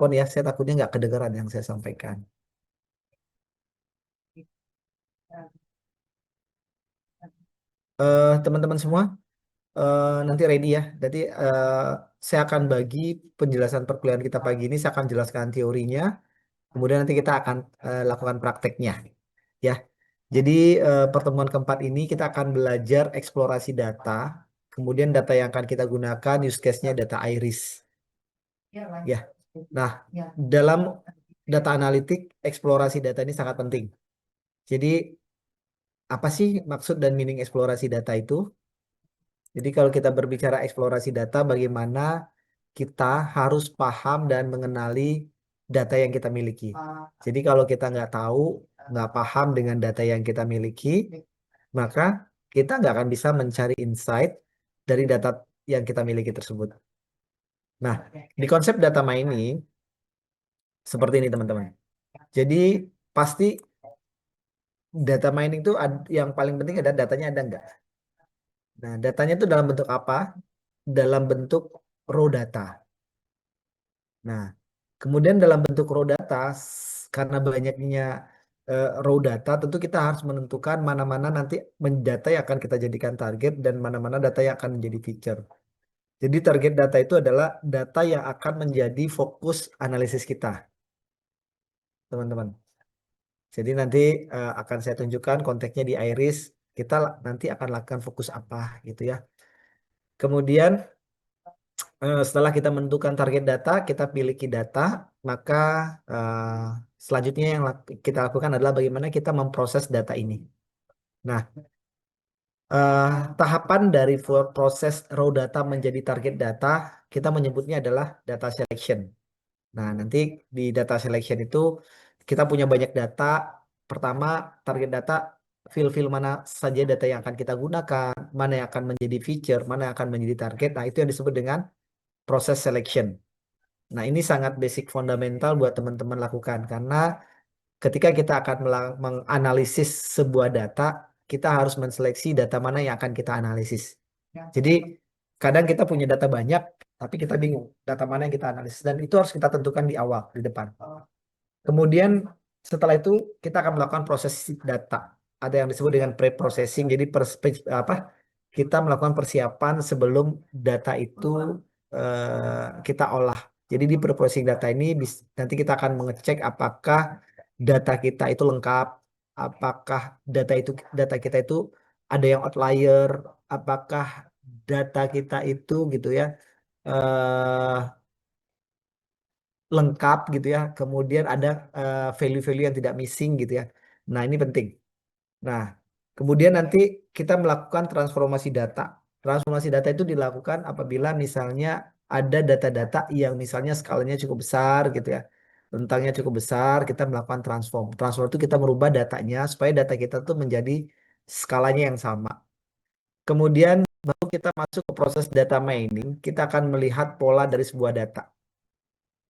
phone ya, saya takutnya nggak kedengaran yang saya sampaikan. Teman-teman semua, nanti ready ya. Jadi saya akan bagi penjelasan perkuliahan kita pagi ini, saya akan jelaskan teorinya, kemudian nanti kita akan lakukan prakteknya. Ya, jadi pertemuan keempat ini kita akan belajar eksplorasi data, kemudian data yang akan kita gunakan use case-nya data iris. Ya, nah dalam data analitik, eksplorasi data ini sangat penting. Jadi apa sih maksud dan meaning eksplorasi data itu? Jadi kalau kita berbicara eksplorasi data, bagaimana kita harus paham dan mengenali data yang kita miliki. Jadi kalau kita nggak tahu, nggak paham dengan data yang kita miliki, maka kita nggak akan bisa mencari insight dari data yang kita miliki tersebut. Nah, di konsep data mining, seperti ini teman-teman. Jadi pasti data mining itu yang paling penting adalah datanya ada nggak. Nah, datanya itu dalam bentuk apa? Dalam bentuk raw data. Nah, kemudian dalam bentuk raw data, karena banyaknya raw data, tentu kita harus menentukan mana-mana nanti data yang akan kita jadikan target dan mana-mana data yang akan menjadi feature. Jadi target data itu adalah data yang akan menjadi fokus analisis kita, teman-teman. Jadi nanti akan saya tunjukkan konteksnya di Iris, kita nanti akan lakukan fokus apa gitu ya. Kemudian setelah kita menentukan target data, kita pilih key data, maka selanjutnya yang kita lakukan adalah bagaimana kita memproses data ini. Nah, eh, tahapan dari proses raw data menjadi target data, kita menyebutnya adalah data selection. Nah, nanti di data selection itu kita punya banyak data. Pertama, target data, field-field mana saja data yang akan kita gunakan, mana yang akan menjadi feature, mana yang akan menjadi target. Nah, itu yang disebut dengan proses selection. Nah, ini sangat basic fundamental buat teman-teman lakukan karena ketika kita akan menganalisis sebuah data, kita harus menseleksi data mana yang akan kita analisis. Jadi, kadang kita punya data banyak, tapi kita bingung data mana yang kita analisis dan itu harus kita tentukan di awal, di depan. Kemudian setelah itu kita akan melakukan proses data. Ada yang disebut dengan pre-processing. Jadi apa? Kita melakukan persiapan sebelum data itu kita olah. Jadi di pre-processing data ini nanti kita akan mengecek apakah data kita itu lengkap, apakah data kita itu ada yang outlier, apakah data kita itu gitu ya eh, lengkap gitu ya. Kemudian ada value-value yang tidak missing gitu ya. Nah, ini penting. Nah, kemudian nanti kita melakukan transformasi data. Transformasi data itu dilakukan apabila misalnya ada data-data yang misalnya skalanya cukup besar gitu ya. Rentangnya cukup besar, kita melakukan transform. Transform itu kita merubah datanya supaya data kita tuh menjadi skalanya yang sama. Kemudian baru kita masuk ke proses data mining, kita akan melihat pola dari sebuah data.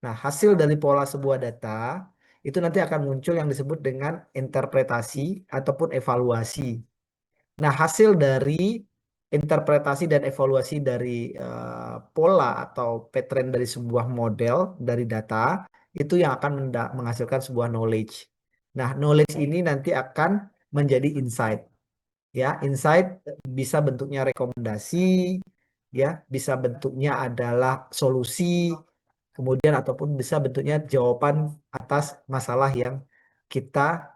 Nah, hasil dari pola sebuah data itu nanti akan muncul yang disebut dengan interpretasi ataupun evaluasi. Nah, hasil dari interpretasi dan evaluasi dari pola atau pattern dari sebuah model dari data itu yang akan menghasilkan sebuah knowledge. Nah, knowledge ini nanti akan menjadi insight. Ya, insight bisa bentuknya rekomendasi, ya, bisa bentuknya adalah solusi, kemudian ataupun bisa bentuknya jawaban atas masalah yang kita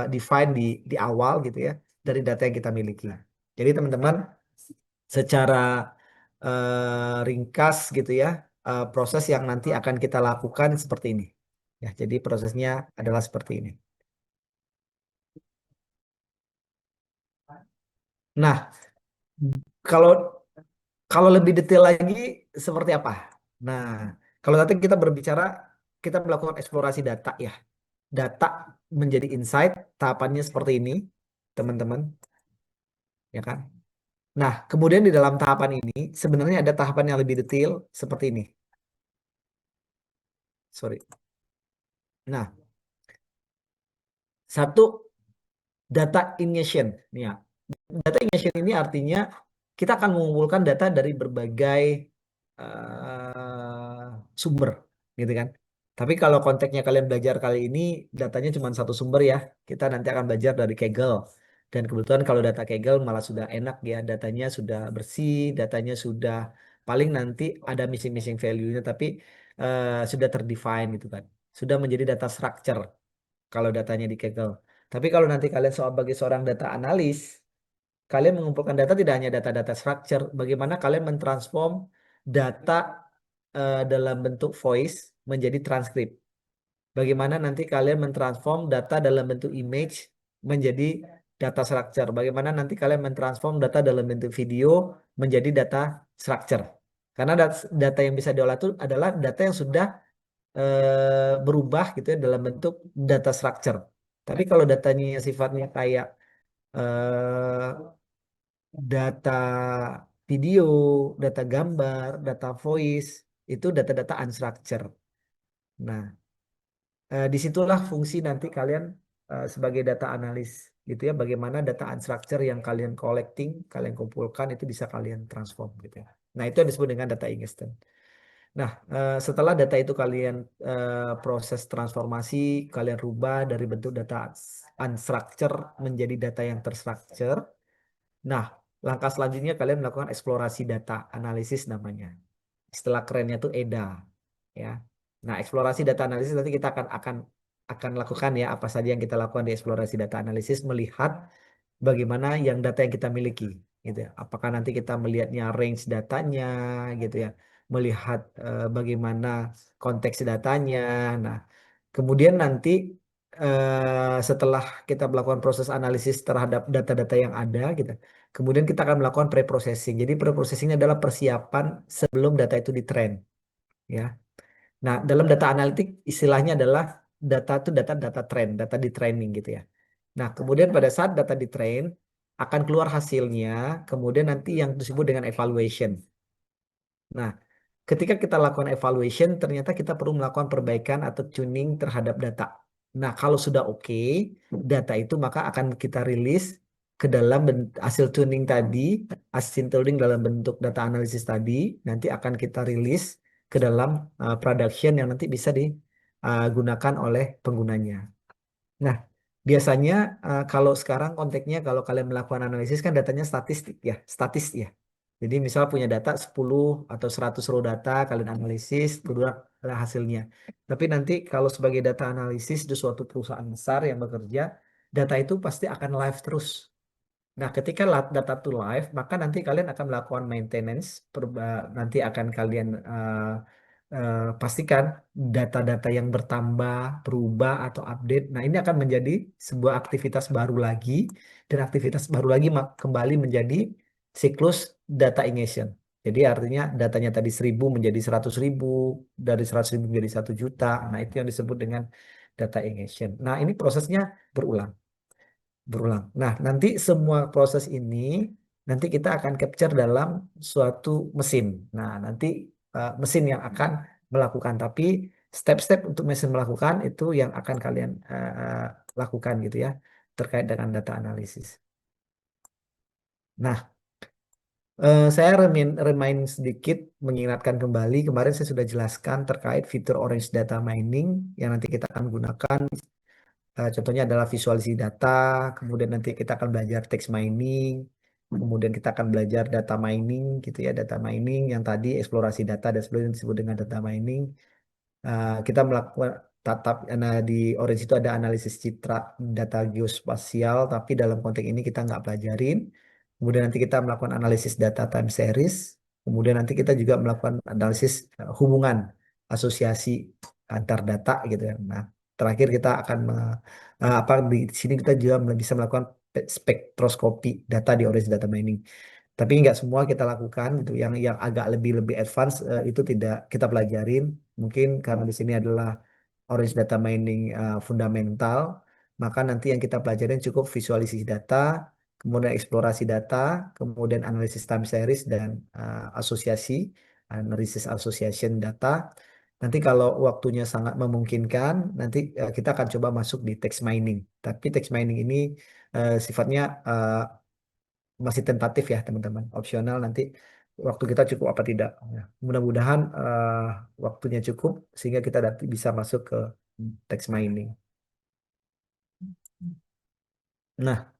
define di awal gitu ya dari data yang kita miliki. Jadi teman-teman secara ringkas gitu ya proses yang nanti akan kita lakukan seperti ini. Ya, jadi prosesnya adalah seperti ini. Nah, kalau kalau lebih detail lagi seperti apa? Nah, kalau nanti kita berbicara kita melakukan eksplorasi data ya. Data menjadi insight, tahapannya seperti ini, teman-teman, ya kan? Nah, kemudian di dalam tahapan ini sebenarnya ada tahapan yang lebih detail seperti ini. Sorry. Nah, satu data ingestion. Nih ya. Data ingestion ini artinya kita akan mengumpulkan data dari berbagai sumber, gitu kan? Tapi kalau konteksnya kalian belajar kali ini, datanya cuma satu sumber ya. Kita nanti akan belajar dari Kaggle. Dan kebetulan kalau data Kaggle malah sudah enak ya, datanya sudah bersih, datanya sudah paling nanti ada missing-missing value-nya, tapi sudah terdefine gitu kan. Sudah menjadi data structure kalau datanya di Kaggle. Tapi kalau nanti kalian sebagai seorang data analis, kalian mengumpulkan data tidak hanya data-data structure, bagaimana kalian mentransform data dalam bentuk voice menjadi transkrip. Bagaimana nanti kalian mentransform data dalam bentuk image menjadi data structure. Bagaimana nanti kalian mentransform data dalam bentuk video menjadi data structure. Karena data yang bisa diolah itu adalah data yang sudah berubah gitu ya dalam bentuk data structure. Tapi kalau datanya sifatnya kayak eh, data video, data gambar, data voice, itu data-data unstructured. Nah, disitulah fungsi nanti kalian sebagai data analis gitu ya, bagaimana data unstructured yang kalian collecting, kalian kumpulkan itu bisa kalian transform gitu ya. Nah, itu yang disebut dengan data ingestion. Nah, setelah data itu kalian proses transformasi, kalian rubah dari bentuk data unstructured menjadi data yang terstructure. Nah, langkah selanjutnya kalian melakukan eksplorasi data analisis namanya. Istilah kerennya tuh EDA, ya. Nah, eksplorasi data analisis nanti kita akan lakukan ya apa saja yang kita lakukan di eksplorasi data analisis, melihat bagaimana yang data yang kita miliki gitu ya. Apakah nanti kita melihatnya range datanya gitu ya, melihat bagaimana konteks datanya. Nah, kemudian nanti setelah kita melakukan proses analisis terhadap data-data yang ada gitu, kemudian kita akan melakukan pre-processing. Jadi pre-processing adalah persiapan sebelum data itu ditrain ya. Nah, dalam data analitik istilahnya adalah data itu data train, data di training gitu ya. Nah, kemudian pada saat data di train akan keluar hasilnya, kemudian nanti yang disebut dengan evaluation. Nah, ketika kita lakukan evaluation, ternyata kita perlu melakukan perbaikan atau tuning terhadap data. Nah, kalau sudah oke, data itu maka akan kita rilis ke dalam hasil tuning tadi, hasil tuning dalam bentuk data analisis tadi, nanti akan kita rilis ke dalam production yang nanti bisa digunakan oleh penggunanya. Nah, biasanya kalau sekarang konteksnya kalau kalian melakukan analisis kan datanya statistik ya, statis ya. Jadi misal punya data 10 atau 100 row data, kalian analisis, keluar hasilnya. Tapi nanti kalau sebagai data analisis di suatu perusahaan besar yang bekerja, data itu pasti akan live terus. Nah, ketika data itu live, maka nanti kalian akan melakukan maintenance, nanti akan kalian pastikan data-data yang bertambah, berubah, atau update. Nah, ini akan menjadi sebuah aktivitas baru lagi, dan aktivitas baru lagi kembali menjadi siklus data ingestion. Jadi artinya datanya tadi 1000 menjadi 100.000, dari 100.000 menjadi 1 juta. Nah, itu yang disebut dengan data ingestion. Nah, ini prosesnya berulang berulang. Nah, nanti semua proses ini nanti kita akan capture dalam suatu mesin. Nah, nanti mesin yang akan melakukan, tapi step-step untuk mesin melakukan itu yang akan kalian lakukan gitu ya, terkait dengan data analisis. Nah, saya remind sedikit, mengingatkan kembali, kemarin saya sudah jelaskan terkait fitur Orange Data Mining yang nanti kita akan gunakan. Contohnya adalah visualisasi data, kemudian nanti kita akan belajar text mining, kemudian kita akan belajar data mining gitu ya, data mining yang tadi eksplorasi data dan sebelumnya disebut dengan data mining. Kita melakukan nah, di Orange itu ada analisis citra data geospasial, tapi dalam konteks ini kita nggak pelajarin. Kemudian nanti kita melakukan analisis data time series, kemudian nanti kita juga melakukan analisis hubungan asosiasi antar data gitu ya. Nah, terakhir kita akan apa di sini kita juga bisa melakukan spektroskopi data di Orange Data Mining. Tapi nggak semua kita lakukan gitu. Yang agak lebih lebih advance itu tidak kita pelajarin. Mungkin karena di sini adalah Orange Data Mining fundamental, maka nanti yang kita pelajarin cukup visualisasi data, kemudian eksplorasi data, kemudian analisis time series dan asosiasi, analisis association data. Nanti kalau waktunya sangat memungkinkan, nanti kita akan coba masuk di text mining. Tapi text mining ini sifatnya masih tentatif ya teman-teman, opsional nanti waktu kita cukup apa tidak. Ya. Mudah-mudahan waktunya cukup sehingga kita bisa masuk ke text mining. Nah,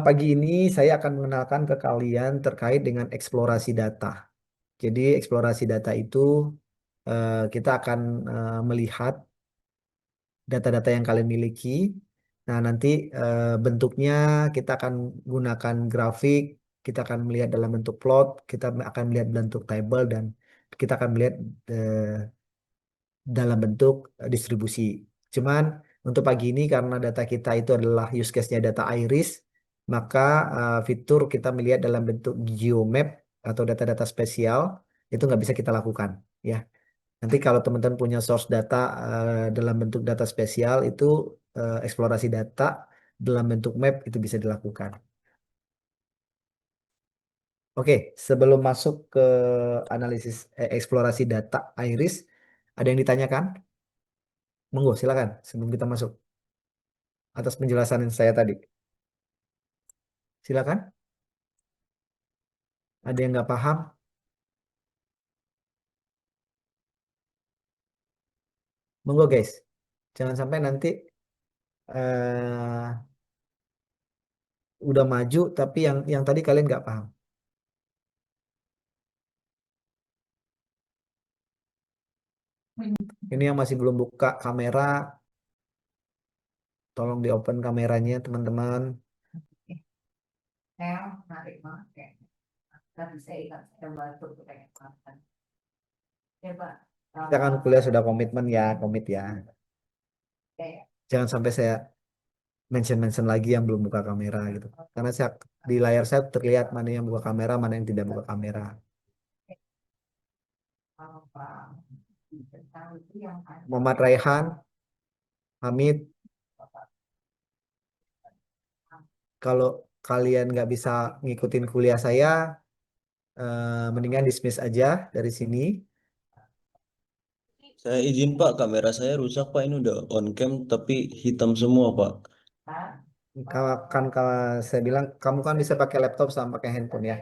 pagi ini saya akan mengenalkan ke kalian terkait dengan eksplorasi data. Jadi eksplorasi data itu kita akan melihat data-data yang kalian miliki. Nah, nanti bentuknya kita akan gunakan grafik, kita akan melihat dalam bentuk plot, kita akan melihat bentuk table, dan kita akan melihat eh, dalam bentuk distribusi. Cuman untuk pagi ini karena data kita itu adalah use case-nya data iris, maka fitur kita melihat dalam bentuk geomap atau data-data spesial itu nggak bisa kita lakukan. Ya, nanti kalau teman-teman punya source data dalam bentuk data spesial itu eksplorasi data dalam bentuk map itu bisa dilakukan. Oke, sebelum masuk ke analisis eksplorasi data iris, ada yang ditanyakan? Monggo, silakan sebelum kita masuk atas penjelasan yang saya tadi. Silakan. Ada yang nggak paham? Monggo guys. Jangan sampai nanti eh udah maju tapi yang tadi kalian nggak paham. Ini yang masih belum buka kamera, tolong di open kameranya teman-teman. Saya menarik banget ya. Tapi saya ingat saya bantu pengen makan. Coba Kita kan kuliah sudah komitmen ya, komit ya. kayak Jangan sampai saya mention-mention lagi yang belum buka kamera gitu. Karena saya, di layar saya terlihat mana yang buka kamera, mana yang tidak buka kamera. apa tentang itu yang ada Muhammad Raihan, Hamid, kalau kalian nggak bisa ngikutin kuliah saya, mendingan dismiss aja dari sini. Saya izin Pak, kamera saya rusak Pak. Ini udah on cam tapi hitam semua Pak. Kalau saya bilang, kamu kan bisa pakai laptop sama pakai handphone ya.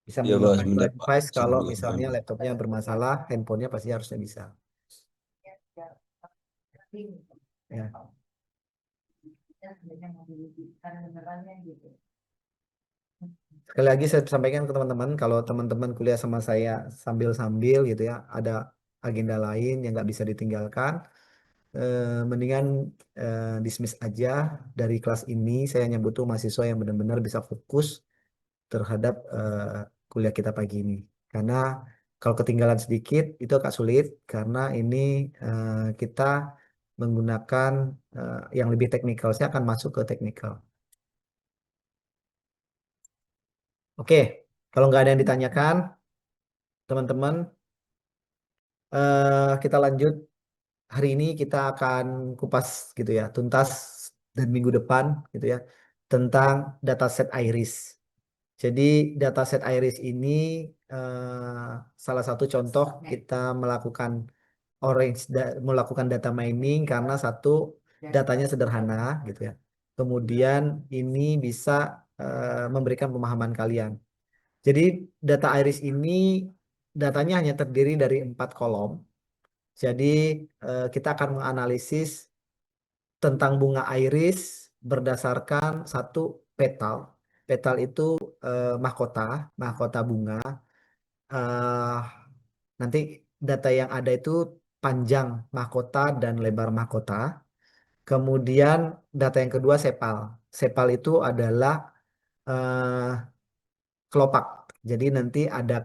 Bisa Ya Pak, menggunakan dua sebentar Pak. device Saya kalau buka. misalnya laptopnya bermasalah, handphonenya pasti harusnya bisa. Ya. kita sebenarnya memiliki benerannya gitu. Sekali lagi saya sampaikan ke teman-teman, kalau teman-teman kuliah sama saya sambil-sambil gitu ya, ada agenda lain yang nggak bisa ditinggalkan, mendingan dismiss aja dari kelas ini. Saya hanya butuh mahasiswa yang benar-benar bisa fokus terhadap kuliah kita pagi ini. Karena kalau ketinggalan sedikit itu agak sulit karena ini kita menggunakan yang lebih teknikal. Saya akan masuk ke teknikal. Oke, kalau nggak ada yang ditanyakan, teman-teman, kita lanjut. Hari ini kita akan kupas gitu ya, tuntas dan minggu depan gitu ya, tentang dataset iris. Jadi dataset iris ini salah satu contoh kita melakukan melakukan data mining karena satu datanya sederhana gitu ya. Kemudian ini bisa memberikan pemahaman kalian. Jadi data iris ini datanya hanya terdiri dari 4 kolom. Jadi kita akan menganalisis tentang bunga iris berdasarkan satu petal. Petal itu mahkota, mahkota bunga. eh Nanti data yang ada itu panjang mahkota dan lebar mahkota. Kemudian data yang kedua sepal. Sepal itu adalah eh, kelopak. Jadi nanti ada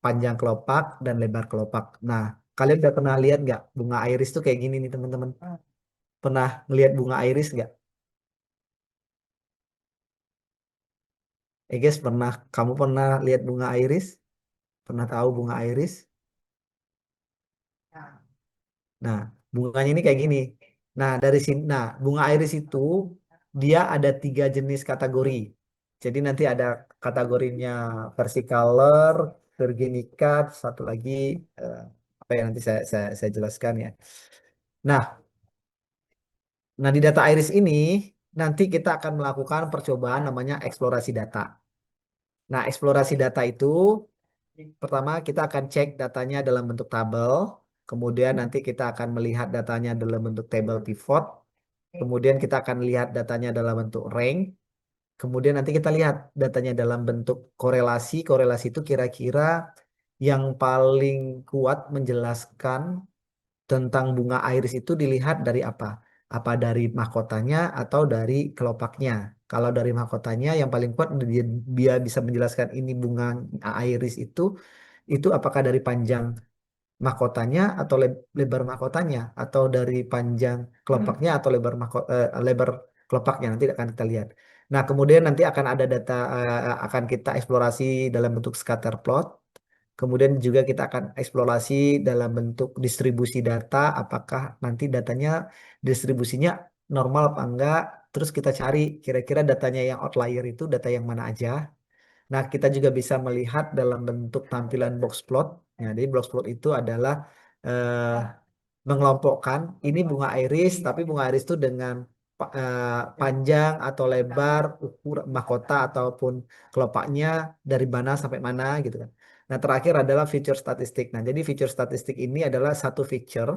panjang kelopak dan lebar kelopak. Nah, kalian udah pernah lihat nggak bunga iris tuh kayak gini nih teman-teman? Pernah ngelihat bunga iris nggak? Guys, kamu pernah lihat bunga iris? Pernah tahu bunga iris? Nah, bunganya ini kayak gini. Nah, dari sini, nah, bunga iris itu dia ada 3 jenis kategori. Jadi nanti ada kategorinya versicolor, virginicat, satu lagi eh, apa yang nanti saya jelaskan ya. Nah, di data iris ini nanti kita akan melakukan percobaan namanya eksplorasi data. Nah, eksplorasi data itu pertama kita akan cek datanya dalam bentuk tabel, kemudian nanti kita akan melihat datanya dalam bentuk table pivot, kemudian kita akan lihat datanya dalam bentuk rank, kemudian nanti kita lihat datanya dalam bentuk korelasi. Korelasi itu kira-kira yang paling kuat menjelaskan tentang bunga iris itu dilihat dari apa? Apa dari mahkotanya atau dari kelopaknya? Kalau dari mahkotanya yang paling kuat dia bisa menjelaskan ini bunga iris itu apakah dari panjang mahkotanya atau lebar mahkotanya atau dari panjang kelopaknya atau lebar kelopaknya nanti akan kita lihat. Nah, kemudian nanti akan ada data akan kita eksplorasi dalam bentuk scatter plot. Kemudian juga kita akan eksplorasi dalam bentuk distribusi data, apakah nanti datanya distribusinya normal apa enggak. Terus kita cari kira-kira datanya yang outlier itu data yang mana aja. Nah, kita juga bisa melihat dalam bentuk tampilan box plot. Nah, jadi box plot itu adalah eh, mengelompokkan ini bunga iris, tapi bunga iris itu dengan panjang atau lebar, ukur mahkota ataupun kelopaknya dari mana sampai mana gitu kan. Nah, terakhir adalah feature statistik. Nah, jadi feature statistik ini adalah satu feature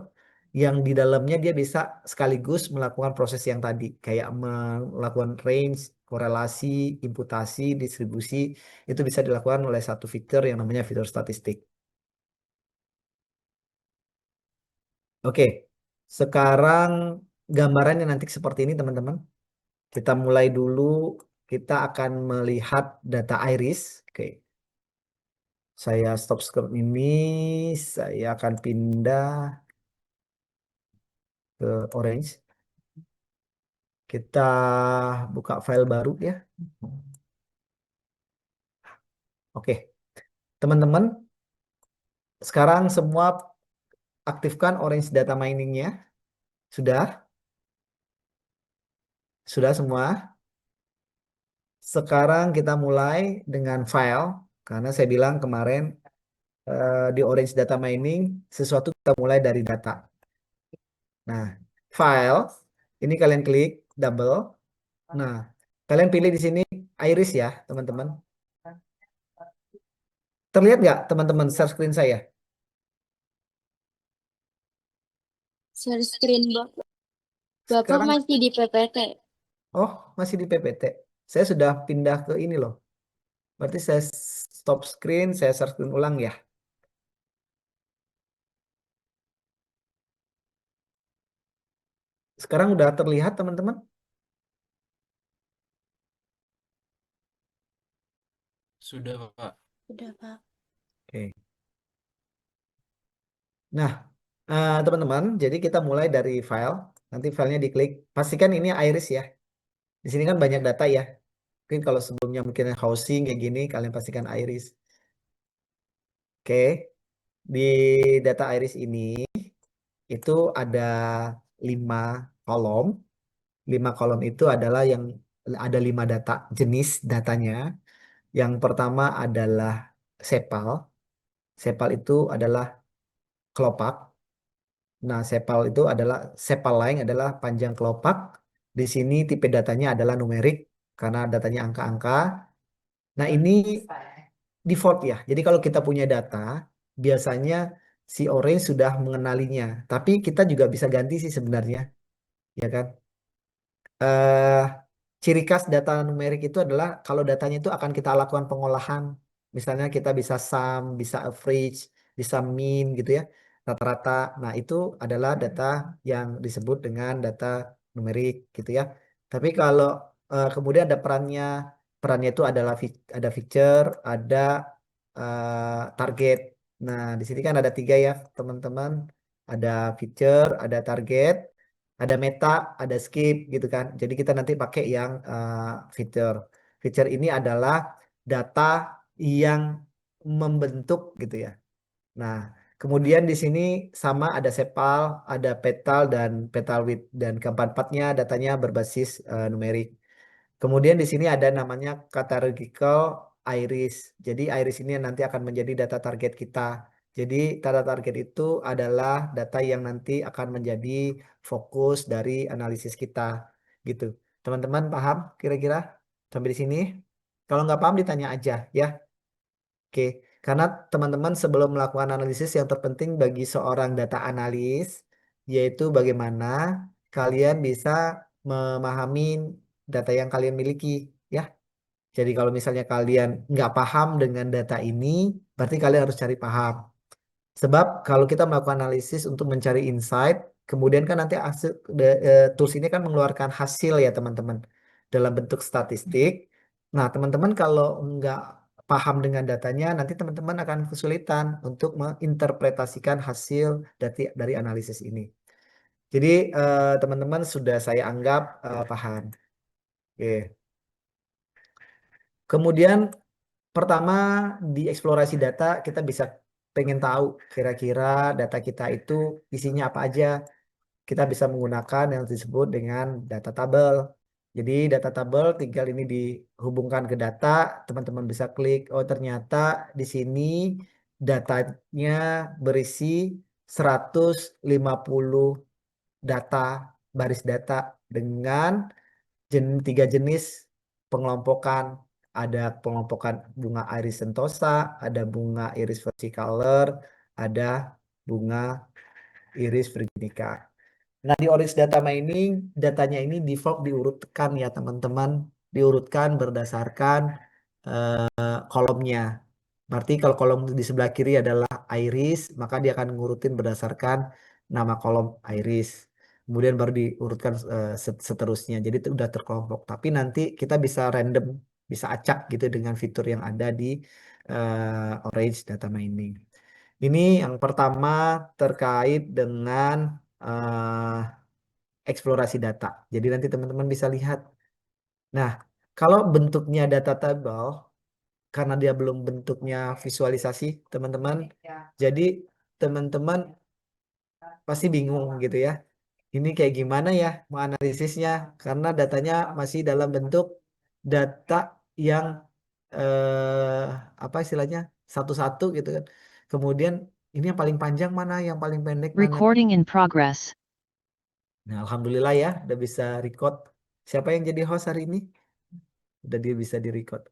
yang di dalamnya dia bisa sekaligus melakukan proses yang tadi, kayak melakukan range, korelasi, imputasi, distribusi, itu bisa dilakukan oleh satu fitur yang namanya fitur statistik. Oke, sekarang gambarannya nanti seperti ini teman-teman. Kita mulai dulu, kita akan melihat data iris. Oke, saya stop screen ini, saya akan pindah ke orange. Kita buka file baru ya. Oke, teman-teman, sekarang semua aktifkan orange data miningnya. Sudah? Sudah semua? Sekarang kita mulai dengan file, karena saya bilang kemarin di Orange Data Mining sesuatu kita mulai dari data. Nah, file ini kalian klik double. Nah, kalian pilih di sini iris ya, teman-teman. Terlihat nggak, teman-teman, share screen saya? Share screen Bapak. Bapak Sekarang, masih di PPT. oh, masih di PPT. Saya sudah pindah ke ini loh. Berarti saya stop screen, saya share screen ulang ya. Sekarang udah terlihat, teman-teman? Sudah, Pak. Udah, Pak. Oke. Nah, teman-teman, jadi kita mulai dari file. Nanti filenya diklik. Pastikan ini iris ya. Di sini kan banyak data ya. Mungkin kalau sebelumnya mungkin housing kayak gini, kalian pastikan iris. Oke, di data iris ini itu ada 5 kolom. 5 kolom itu adalah yang ada 5 jenis datanya. Yang pertama adalah sepal. Sepal itu adalah kelopak. Nah, sepal lain adalah panjang kelopak. Di sini tipe datanya adalah numerik karena datanya angka-angka. Nah, ini default ya. Jadi kalau kita punya data, biasanya si Orange sudah mengenalinya. Tapi kita juga bisa ganti sih sebenarnya, ya kan? eh Ciri khas data numerik itu adalah kalau datanya itu akan kita lakukan pengolahan. Misalnya kita bisa sum, bisa average, bisa mean gitu ya, rata-rata. Nah, itu adalah data yang disebut dengan data numerik gitu ya. Tapi kalau kemudian ada perannya, perannya itu adalah ada feature, ada target. Nah, di sini kan ada 3 ya, teman-teman. Ada feature, ada target, ada meta, ada skip gitu kan. Jadi kita nanti pakai yang feature. Feature ini adalah data yang membentuk gitu ya. Nah, kemudian di sini sama ada sepal, ada petal dan petal width dan keempat-empatnya datanya berbasis numerik. Kemudian di sini ada namanya categorical iris. Jadi iris ini nanti akan menjadi data target kita. Jadi data target itu adalah data yang nanti akan menjadi fokus dari analisis kita gitu. Teman-teman paham kira-kira sampai di sini? Kalau nggak paham ditanya aja ya. Oke, karena teman-teman sebelum melakukan analisis yang terpenting bagi seorang data analis yaitu bagaimana kalian bisa memahami data yang kalian miliki ya. Jadi kalau misalnya kalian nggak paham dengan data ini, berarti kalian harus cari paham. Sebab kalau kita melakukan analisis untuk mencari insight, kemudian kan nanti hasil tools ini kan mengeluarkan hasil ya teman-teman dalam bentuk statistik. Nah teman-teman kalau nggak paham dengan datanya, nanti teman-teman akan kesulitan untuk menginterpretasikan hasil dari analisis ini. Jadi teman-teman sudah saya anggap paham. Oke. Kemudian pertama di eksplorasi data kita bisa pengen tahu kira-kira data kita itu isinya apa aja. Kita bisa menggunakan yang disebut dengan data tabel. Jadi data tabel tinggal ini dihubungkan ke data, teman-teman bisa klik, oh ternyata di sini datanya berisi 150 data, baris data dengan tiga jenis pengelompokan. Ada pengelompokan bunga iris sentosa, ada bunga iris versicolor, ada bunga iris virginica. Nah, di Orange Data Mining, datanya ini default diurutkan ya teman-teman, diurutkan berdasarkan kolomnya. Berarti kalau kolom di sebelah kiri adalah iris, maka dia akan ngurutin berdasarkan nama kolom iris. Kemudian baru diurutkan seterusnya. Jadi itu udah terkelompok. Tapi nanti kita bisa random, bisa acak gitu dengan fitur yang ada di Orange Data Mining. Ini yang pertama terkait dengan eksplorasi data. Jadi nanti teman-teman bisa lihat. Nah, kalau bentuknya data table, karena dia belum bentuknya visualisasi, teman-teman, jadi teman-teman pasti bingung gitu ya. Ini kayak gimana ya menganalisisnya? Karena datanya masih dalam bentuk data yang apa istilahnya satu-satu gitu kan. Kemudian ini yang paling panjang mana, yang paling pendek mana? Recording in progress. Nah, alhamdulillah ya udah bisa record. Siapa yang jadi host hari ini? Udah dia bisa di record.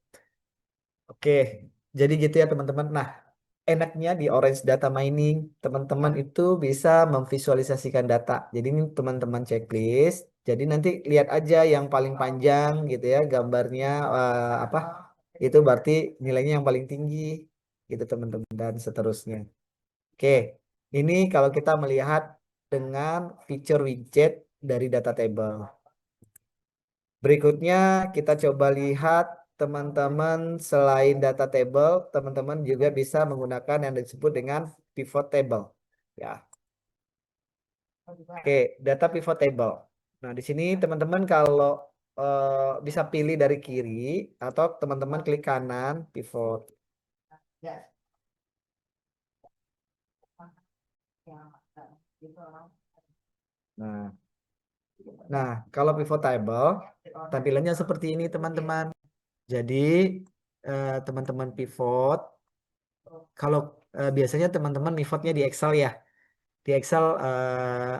Oke, jadi gitu ya teman-teman. Nah, enaknya di Orange Data Mining, teman-teman itu bisa memvisualisasikan data. Jadi ini teman-teman checklist. Jadi nanti lihat aja yang paling panjang gitu ya, gambarnya apa? Itu berarti nilainya yang paling tinggi gitu teman-teman dan seterusnya. Oke, ini kalau kita melihat dengan fitur widget dari data table. Berikutnya kita coba lihat teman-teman selain data table, teman-teman juga bisa menggunakan yang disebut dengan pivot table. Ya. Oke, data pivot table. Nah, di sini teman-teman kalau bisa pilih dari kiri atau teman-teman klik kanan pivot. Nah, kalau pivot table tampilannya seperti ini teman-teman. Jadi teman-teman pivot, kalau biasanya teman-teman pivotnya di Excel ya. Di Excel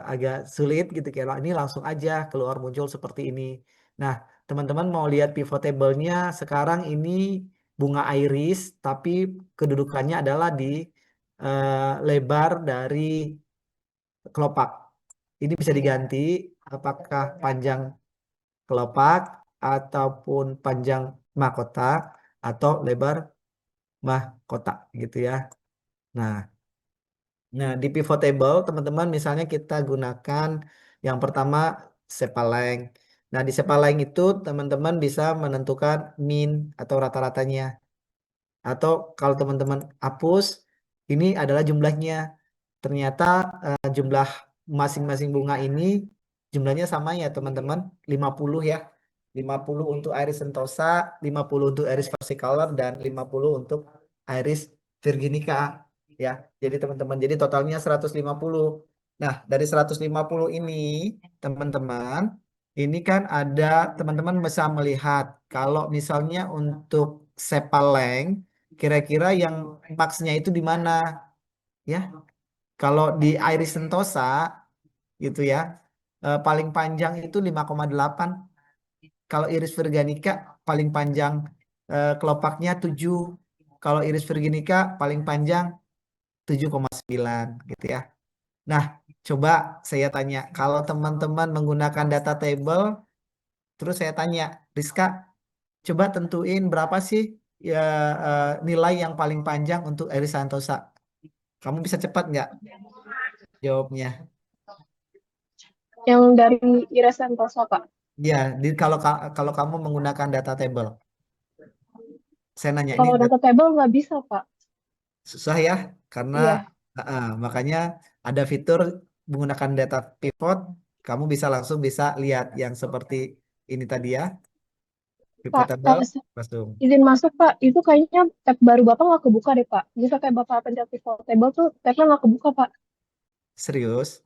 agak sulit gitu. Kalau ini langsung aja keluar muncul seperti ini. Nah, teman-teman mau lihat pivot table-nya sekarang ini bunga iris, tapi kedudukannya adalah di lebar dari kelopak. Ini bisa diganti apakah panjang kelopak ataupun panjang mahkota atau lebar mahkota gitu ya. Nah, di pivot table teman-teman misalnya kita gunakan yang pertama sepaleng. Nah, di sepaleng itu teman-teman bisa menentukan min atau rata-ratanya. Atau kalau teman-teman hapus, ini adalah jumlahnya. Ternyata jumlah masing-masing bunga ini jumlahnya sama ya teman-teman, 50 ya. 50 untuk iris sentosa, 50 untuk iris versicolor, dan 50 untuk iris virginica ya. Jadi teman-teman, jadi totalnya 150. Nah, dari 150 ini teman-teman, ini kan ada teman-teman bisa melihat kalau misalnya untuk sepaleng kira-kira yang maksnya itu di mana ya. Kalau di iris sentosa gitu ya, paling panjang itu 5,8. Kalau iris virginica paling panjang kelopaknya 7. Kalau Iris virginica paling panjang 7,9 gitu ya. Nah, coba saya tanya, kalau teman-teman menggunakan data table, terus saya tanya, Rizka, coba tentuin berapa sih ya nilai yang paling panjang untuk Iris santosa. Kamu bisa cepat nggak jawabnya? Yang dari Ira Sentosa, Pak. Ya, kalau kamu menggunakan data table, saya nanya ini Kalau data table nggak bisa, Pak. susah ya, karena Iya. makanya ada fitur menggunakan data pivot, kamu bisa langsung bisa lihat yang seperti ini tadi ya, pivot Pak, table, langsung. izin masuk, Pak. Itu kayaknya tab baru Bapak nggak kebuka deh, Pak. Bisa kayak Bapak pencet pivot table tuh, tabnya nggak kebuka, Pak. Serius,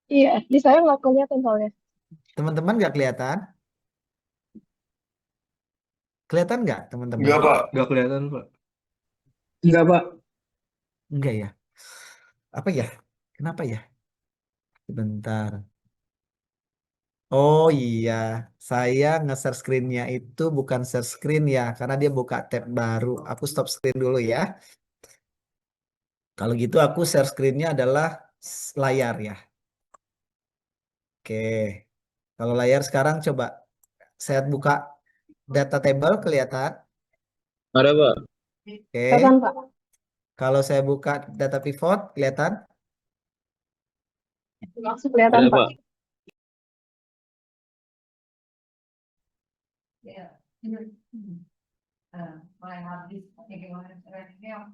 Iya, di saya nggak kelihatan soalnya. teman-teman nggak kelihatan? Kelihatan nggak teman-teman? Enggak, Pak. Enggak kelihatan, Pak. Enggak, Pak. Enggak ya? Apa ya? Kenapa ya? Sebentar. Oh iya, saya nge-share screen-nya itu bukan share screen ya, karena dia buka tab baru. Aku stop screen dulu ya. Kalau gitu aku share screen-nya adalah layar ya. Oke, kalau layar sekarang coba saya buka data table kelihatan. Ada, Pak. Oke, Kelihatan, Pak. kalau saya buka data pivot kelihatan. Langsung kelihatan, Ada, Pak. Pak. Ya. Mulai habis pakai gimana caranya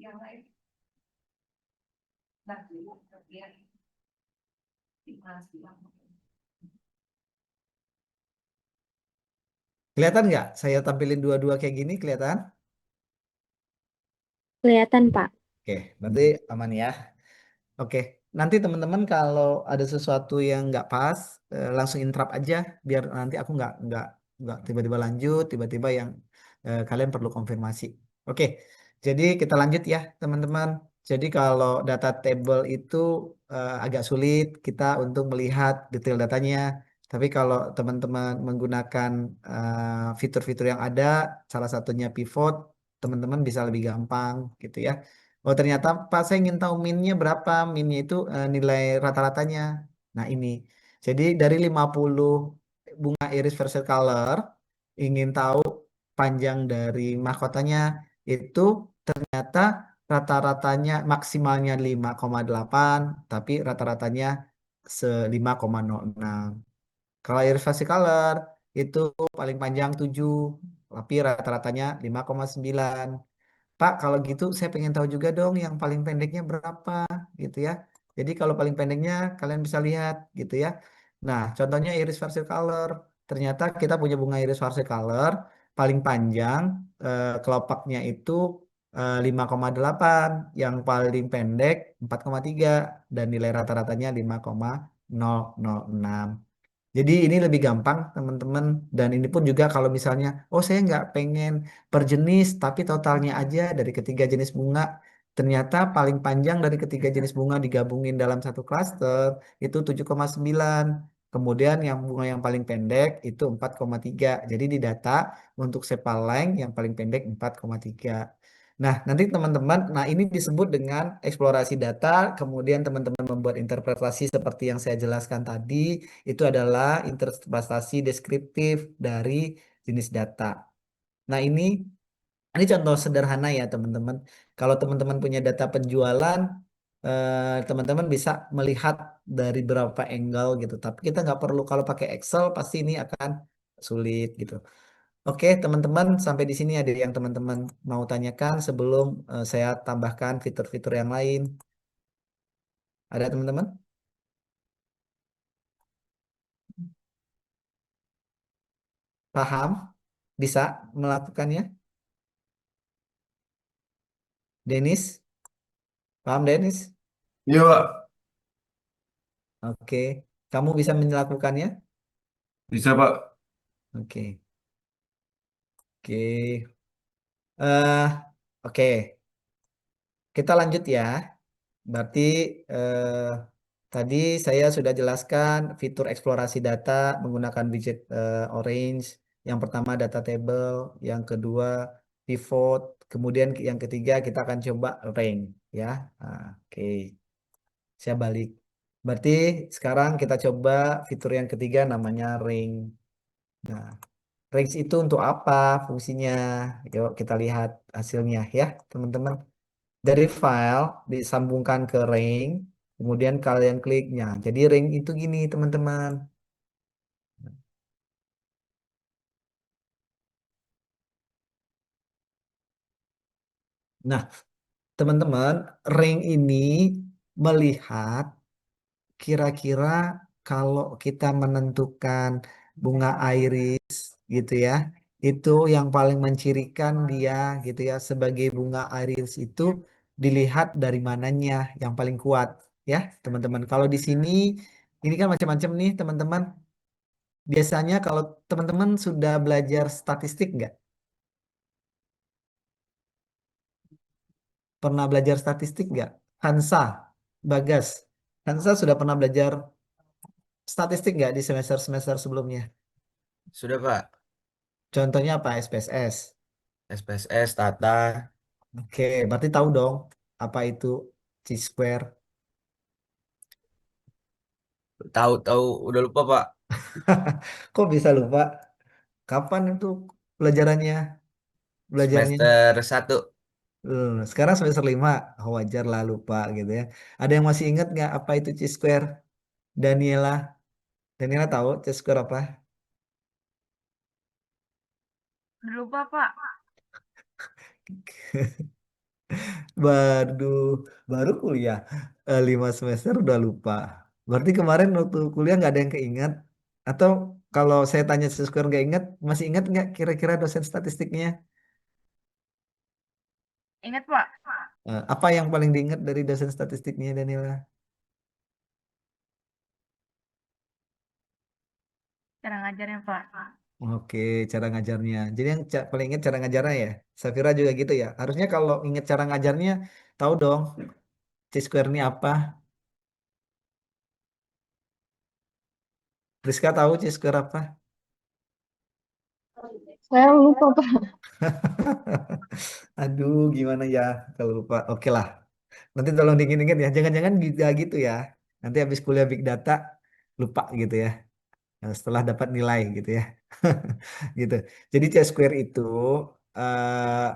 yang lain nanti kemudian masih Kelihatan nggak? Saya tampilin dua-dua kayak gini kelihatan? Kelihatan, Pak. Oke, berarti aman ya. Oke, nanti teman-teman kalau ada sesuatu yang nggak pas, langsung interrupt aja, biar nanti aku nggak tiba-tiba lanjut, tiba-tiba yang kalian perlu konfirmasi. Oke, jadi kita lanjut ya teman-teman. Jadi kalau data table itu agak sulit kita untuk melihat detail datanya. Tapi kalau teman-teman menggunakan fitur-fitur yang ada, salah satunya pivot, teman-teman bisa lebih gampang gitu ya. Oh ternyata Pak saya ingin tahu minnya berapa. Minnya itu nilai rata-ratanya. Nah ini. Jadi dari 50 bunga iris Versicolor ingin tahu panjang dari mahkotanya itu ternyata rata-ratanya maksimalnya 5,8 tapi rata-ratanya 5,06. Kalau iris Versicolor itu paling panjang 7 tapi rata-ratanya 5,9. Pak, kalau gitu saya pengen tahu juga dong yang paling pendeknya berapa gitu ya. Jadi kalau paling pendeknya kalian bisa lihat gitu ya. Nah, contohnya iris versicolor. Ternyata kita punya bunga iris versicolor paling panjang kelopaknya itu 5,8, yang paling pendek 4,3 dan nilai rata-ratanya 5,006. Jadi ini lebih gampang teman-teman dan ini pun juga kalau misalnya oh saya nggak pengen per jenis tapi totalnya aja dari ketiga jenis bunga ternyata paling panjang dari ketiga jenis bunga digabungin dalam satu klaster itu 7,9. Kemudian yang bunga yang paling pendek itu 4,3. Jadi di data untuk sepal length yang paling pendek 4,3. Nah, nanti teman-teman, nah ini disebut dengan eksplorasi data, kemudian teman-teman membuat interpretasi seperti yang saya jelaskan tadi, itu adalah interpretasi deskriptif dari jenis data. Nah, ini contoh sederhana ya, teman-teman. Kalau teman-teman punya data penjualan, teman-teman bisa melihat dari berapa angle gitu. Tapi kita nggak perlu kalau pakai Excel, pasti ini akan sulit gitu. Oke, teman-teman, sampai di sini ada yang teman-teman mau tanyakan sebelum saya tambahkan fitur-fitur yang lain. Ada teman-teman? Paham? Bisa melakukannya? Denis? Paham, Denis? Iya, Pak. Oke. Kamu bisa melakukannya? Bisa, Pak. Oke. Oke. eh oke. Kita lanjut ya. Berarti eh, Tadi saya sudah jelaskan fitur eksplorasi data menggunakan widget Orange. Yang pertama data table, yang kedua pivot, kemudian yang ketiga kita akan coba rank ya. Nah, oke, saya balik. Berarti sekarang kita coba fitur yang ketiga namanya rank. Nah, range itu untuk apa fungsinya? Yuk kita lihat hasilnya ya, teman-teman. Dari file disambungkan ke rank, kemudian kalian kliknya. Jadi rank itu gini, teman-teman. Nah, teman-teman, rank ini melihat kira-kira kalau kita menentukan bunga iris gitu ya, itu yang paling mencirikan dia gitu ya sebagai bunga iris itu dilihat dari mananya yang paling kuat ya, teman-teman. Kalau di sini ini kan macam-macam nih, teman-teman. Biasanya kalau teman-teman sudah belajar statistik nggak? Pernah belajar statistik nggak? Hansa, Bagas, Hansa sudah pernah belajar statistik nggak di semester-semester sebelumnya? Sudah, Pak. Contohnya apa? SPSS. SPSS, Tata. Oke, berarti tahu dong apa itu chi-square. Tahu-tahu udah lupa, Pak. Kok bisa lupa? Kapan itu pelajarannya? Belajarnya? Semester 1. Sekarang semester 5. Oh, wajar lah lupa gitu ya. Ada yang masih ingat nggak apa itu chi-square? Daniela. Daniela tahu chi-square apa? Lupa, Pak. Waduh, baru kuliah 5 semester udah lupa. Berarti kemarin waktu kuliah nggak ada yang keinget? Atau kalau saya tanya chi-square nggak ingat, masih ingat nggak kira-kira dosen statistiknya? Ingat, Pak. Apa yang paling diingat dari dosen statistiknya Daniela? Cara ngajarnya, Pak. Oke, cara ngajarnya. Jadi yang paling ingat cara ngajarnya ya. Safira juga gitu ya. Harusnya kalau ingat cara ngajarnya, tahu dong chi-square ini apa. Priska tahu chi-square apa? Saya lupa, Pak. Aduh, gimana ya kalau lupa. Oke lah. Nanti tolong diinget-inget ya. Jangan-jangan gitu, gitu ya. Nanti habis kuliah Big Data lupa gitu ya. Nah, setelah dapat nilai gitu ya. Gitu. Jadi chi-square itu eh,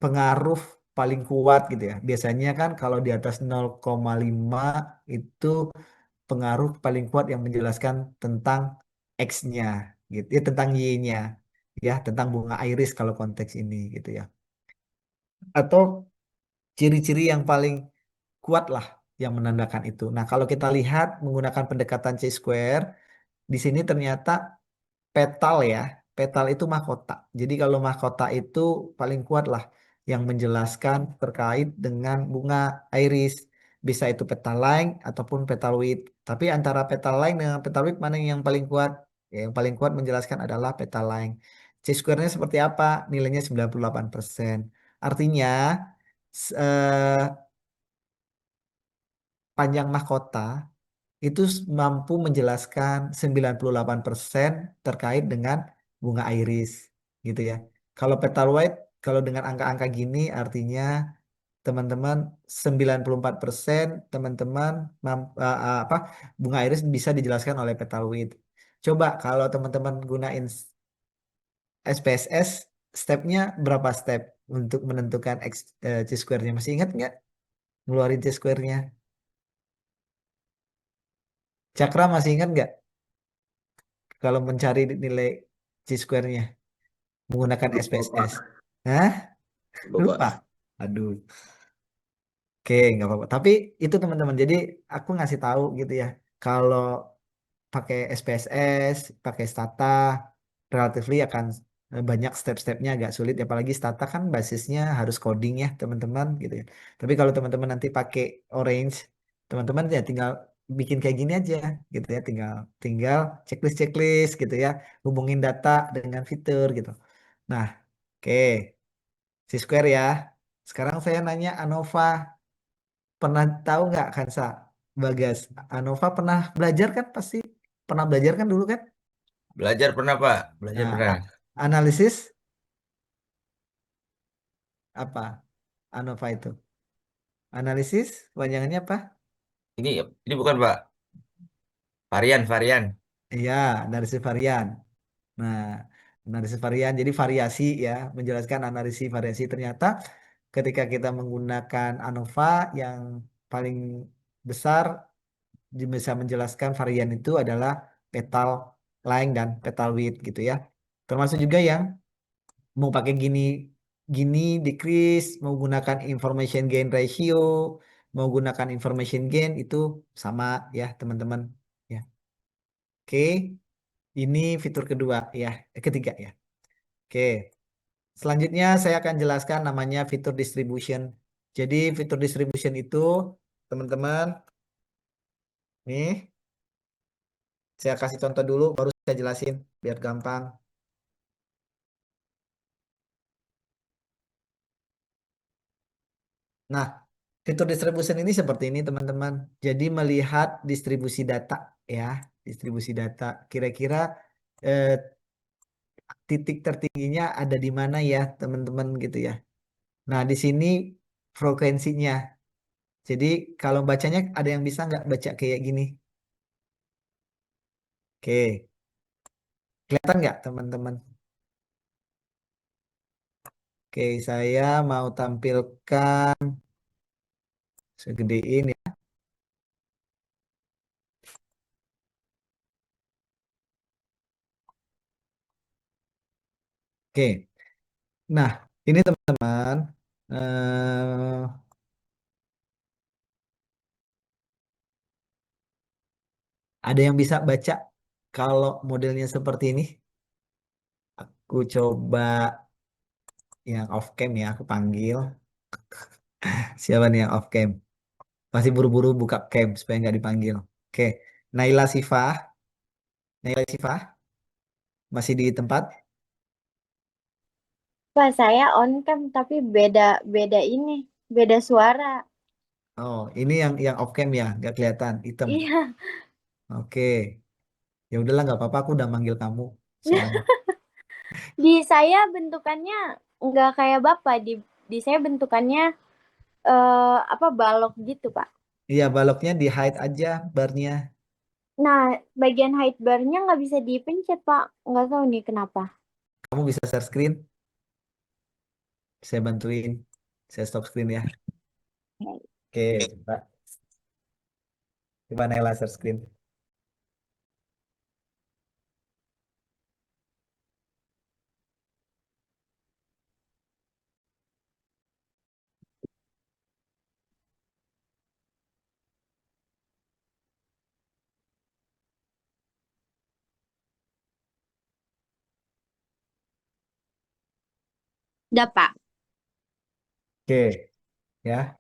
pengaruh paling kuat gitu ya. Biasanya kan kalau di atas 0,5 itu pengaruh paling kuat yang menjelaskan tentang X-nya gitu ya, tentang Y-nya ya, tentang bunga iris kalau konteks ini gitu ya. Atau ciri-ciri yang paling kuat lah yang menandakan itu. Nah, kalau kita lihat menggunakan pendekatan chi-square, di sini ternyata petal ya. Petal itu mahkota. Jadi kalau mahkota itu paling kuat lah yang menjelaskan terkait dengan bunga iris. Bisa itu petaline ataupun petaloid. Tapi antara petalain dengan petaloid mana yang paling kuat? Ya, yang paling kuat menjelaskan adalah petalain. C-square-nya seperti apa? Nilainya 98%. Artinya panjang mahkota itu mampu menjelaskan 98% terkait dengan bunga iris gitu ya. Kalau petaloid kalau dengan angka-angka gini artinya teman-teman 94% teman-teman apa bunga iris bisa dijelaskan oleh petaloid. Coba kalau teman-teman gunain SPSS stepnya berapa step untuk menentukan chi-square-nya? Masih ingat nggak ngeluarin chi-square-nya? Cakra masih ingat nggak kalau mencari nilai chi-square-nya menggunakan SPSS? Hah? Lupa, Lupa? Pak. Aduh. Oke, nggak apa-apa. Tapi itu teman-teman. Jadi aku ngasih tahu gitu ya. Kalau pakai SPSS, pakai Stata, relatively akan banyak step-stepnya agak sulit. Apalagi Stata kan basisnya harus coding ya teman-teman gitu ya. Tapi kalau teman-teman nanti pakai Orange, teman-teman ya tinggal bikin kayak gini aja gitu ya. Tinggal tinggal checklist-checklist gitu ya. Hubungin data dengan fitur gitu. Nah, oke. C-square ya. Sekarang saya nanya Anova, pernah tahu nggak Kansa? Bagas. Anova pernah belajar kan pasti? Pernah belajar kan dulu kan? Belajar pernah, Pak. Belajar Nah, pernah. analisis apa? Anova itu. Analisis panjangannya apa? Ini bukan, Pak. Varian. Iya, analisis varian. Nah, analisis varian jadi variasi ya, menjelaskan analisis variasi. Ternyata ketika kita menggunakan ANOVA yang paling besar bisa menjelaskan varian itu adalah petal length dan petal width gitu ya. Termasuk juga yang mau pakai gini gini decrease, mau gunakan information gain ratio, mau gunakan information gain itu sama ya, teman-teman. Ya. Oke, ini fitur kedua ya, ketiga ya. Oke. Selanjutnya saya akan jelaskan namanya fitur distribution. Jadi fitur distribution itu teman-teman, nih saya kasih contoh dulu baru saya jelasin biar gampang. Nah, fitur distribution ini seperti ini teman-teman. Jadi melihat distribusi data ya, distribusi data. Kira-kira eh, titik tertingginya ada di mana ya teman-teman gitu ya. Nah, di sini frekuensinya. Jadi kalau bacanya ada yang bisa nggak baca kayak gini? Oke, kelihatan nggak teman-teman? Oke, saya mau tampilkan segedein ya. Oke, nah ini teman-teman, eh, ada yang bisa baca kalau modelnya seperti ini? Aku coba yang off cam ya, aku panggil. Siapa nih yang off cam? Masih buru-buru buka cam supaya nggak dipanggil. Oke, Naila Sifah, Naila Sifah masih di tempat? Pak, saya on cam tapi beda beda ini, beda suara. Oh, ini yang off cam ya, nggak kelihatan, hitam. Iya. Oke, ya udahlah nggak apa-apa, aku udah manggil kamu soalnya. Di saya bentukannya nggak kayak Bapak. Di saya bentukannya apa balok gitu, Pak. Iya, baloknya di hide aja barnya. Nah, bagian height bar-nya nggak bisa dipencet, Pak. Nggak tahu nih kenapa. Kamu bisa share screen, saya bantuin. Saya stop screen ya. Oke, coba. Coba Naila share screen. Udah, Pak. Oke, ya.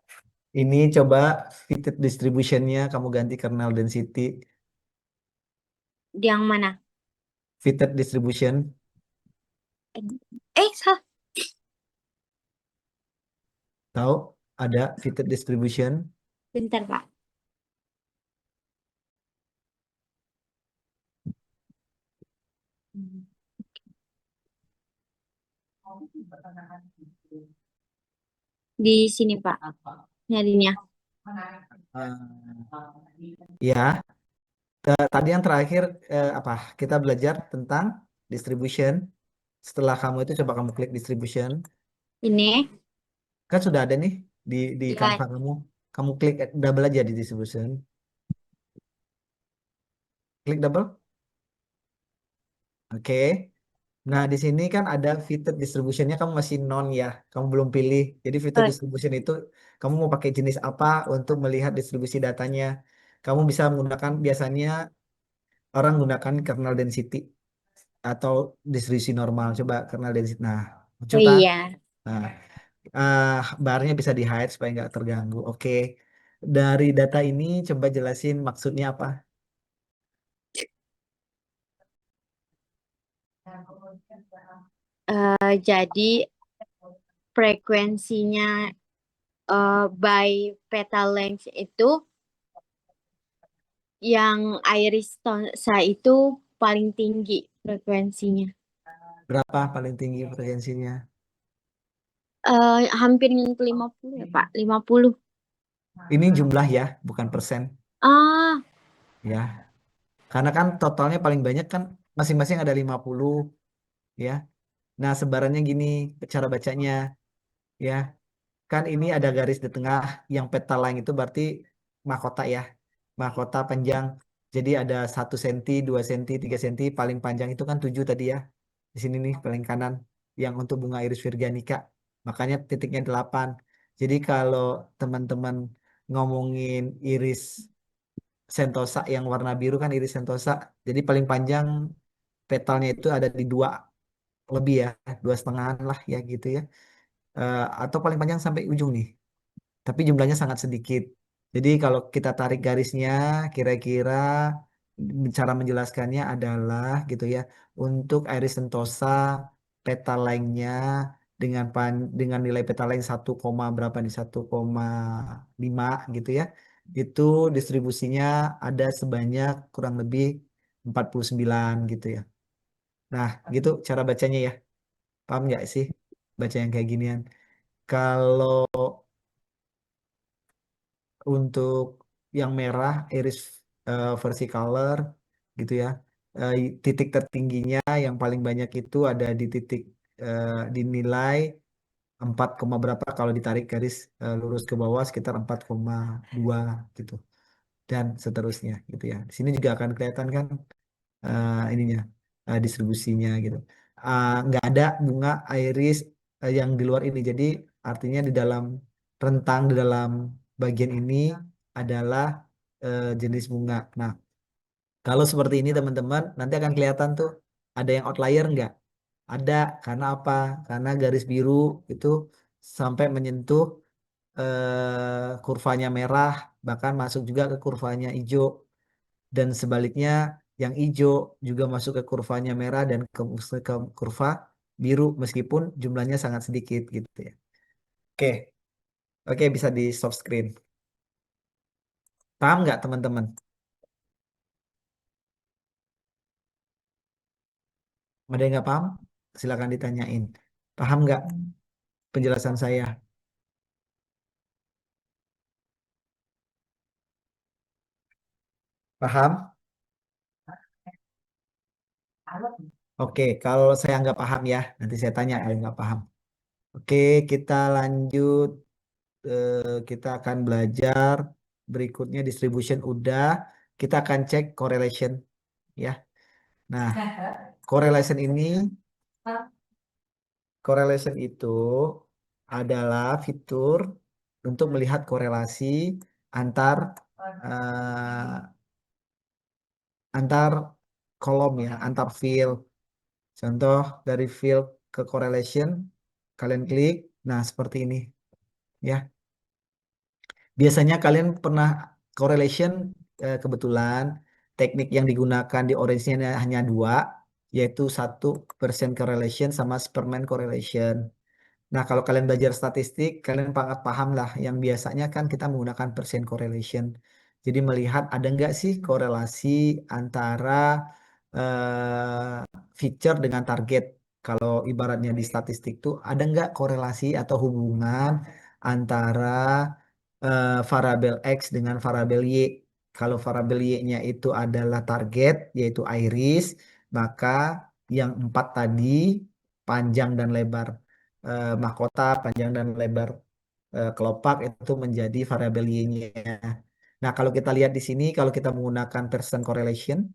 Ini coba fitted distributionnya kamu ganti kernel density. Di yang mana? Fitted distribution. Salah. Tahu? Ada fitted distribution. Bentar, Pak. Di sini, Pak. Nyarinya. Ya, tadi yang terakhir apa? Kita belajar tentang distribution. Setelah kamu itu coba kamu klik distribution. Ini. Kan sudah ada nih di Ya, Canva kamu. Kamu klik double aja di distribution. Klik double. Oke. Nah, di sini kan ada fitted distributionnya kamu masih non ya. Kamu belum pilih. Jadi fitted eh, distribution itu kamu mau pakai jenis apa untuk melihat distribusi datanya. Kamu bisa menggunakan biasanya orang menggunakan kernel density atau distribusi normal. Coba kernel density. Nah, oh muncul kan? iya. Nah, barnya bisa di hide supaya nggak terganggu. Oke. Dari data ini coba jelasin maksudnya apa? Jadi frekuensinya by petal length itu yang iris tosa itu paling tinggi frekuensinya. Berapa paling tinggi frekuensinya? Hampir nyentuh 50 ya Pak, 50. Ini jumlah ya, bukan persen Ah, ya. Karena kan totalnya paling banyak kan masing-masing ada 50 ya. Nah, sebarannya gini cara bacanya ya. Kan ini ada garis di tengah yang peta line itu berarti mahkota ya. Mahkota panjang. Jadi ada 1 cm, 2 cm, 3 cm. Paling panjang itu kan 7 tadi ya. Di sini nih paling kanan yang untuk bunga iris virganica. Makanya titiknya 8. Jadi kalau teman-teman ngomongin iris sentosa yang warna biru kan iris sentosa. Jadi paling panjang petalnya itu ada di 2 lebih ya, 2,5 lah ya gitu ya. Atau paling panjang sampai ujung nih. Tapi jumlahnya sangat sedikit. Jadi kalau kita tarik garisnya, kira-kira cara menjelaskannya adalah gitu ya, untuk iris sentosa peta lainnya dengan nilai peta lain 1, berapa nih 1,5 gitu ya. Itu distribusinya ada sebanyak kurang lebih 49 gitu ya. Nah, gitu cara bacanya ya. Paham nggak sih baca yang kayak ginian? Kalau untuk yang merah iris versicolor gitu ya. Titik tertingginya yang paling banyak itu ada di titik dinilai 4, berapa kalau ditarik garis lurus ke bawah sekitar 4,2 gitu dan seterusnya gitu ya. Di sini juga akan kelihatan kan ininya distribusinya gitu. Nggak ada bunga iris yang di luar ini. Jadi artinya di dalam rentang di dalam bagian ini adalah jenis bunga. Nah, kalau seperti ini teman-teman nanti akan kelihatan tuh ada yang outlier nggak? Ada karena apa? Karena garis biru itu sampai menyentuh kurvanya merah bahkan masuk juga ke kurvanya hijau dan sebaliknya yang hijau juga masuk ke kurvanya merah dan ke kurva biru meskipun jumlahnya sangat sedikit gitu ya. Oke, oke bisa di stop screen. Paham nggak teman-teman? Ada yang nggak paham? Silakan ditanyain. Paham nggak penjelasan saya? Paham? Oke, kalau saya nggak paham ya, nanti saya tanya kalau nggak paham. Oke, kita lanjut. Kita akan belajar berikutnya distribution udah. Kita akan cek correlation ya. Nah, correlation itu adalah fitur untuk melihat korelasi antar eh, antar kolom ya, antar field. Contoh dari field ke correlation, kalian klik. Nah, seperti ini ya. Biasanya kalian pernah correlation kebetulan teknik yang digunakan di orange-nya hanya 2, yaitu 1% correlation sama Spearman correlation. Nah, kalau kalian belajar statistik, kalian sangat paham lah yang biasanya kan kita menggunakan percent correlation. Jadi melihat ada nggak sih korelasi antara feature dengan target. Kalau ibaratnya di statistik tuh ada nggak korelasi atau hubungan antara variabel X dengan variabel Y. Kalau variabel Y-nya itu adalah target, yaitu iris, maka yang 4 tadi panjang dan lebar mahkota, panjang dan lebar kelopak itu menjadi variabel Y-nya. Nah, kalau kita lihat di sini, kalau kita menggunakan percent correlation,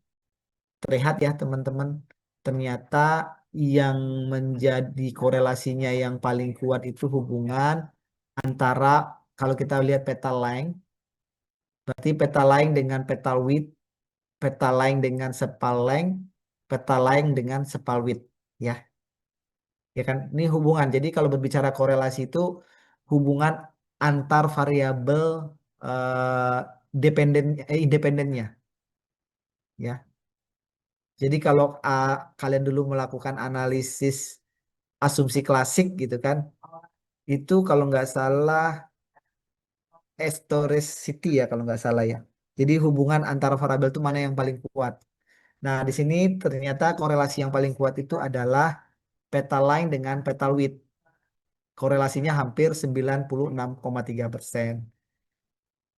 terlihat ya teman-teman, ternyata yang menjadi korelasinya yang paling kuat itu hubungan antara kalau kita lihat petal line, berarti petal line dengan petal width, petal line dengan sepal length, petal line dengan sepal width, ya. Ya kan, ini hubungan. Jadi kalau berbicara korelasi itu hubungan antar variabel eh, independennya, ya. Jadi kalau kalian dulu melakukan analisis asumsi klasik gitu kan, itu kalau nggak salah historicity ya kalau nggak salah ya. Jadi hubungan antara variabel itu mana yang paling kuat. Nah, di sini ternyata korelasi yang paling kuat itu adalah petal line dengan petal width. Korelasinya hampir 96,3%.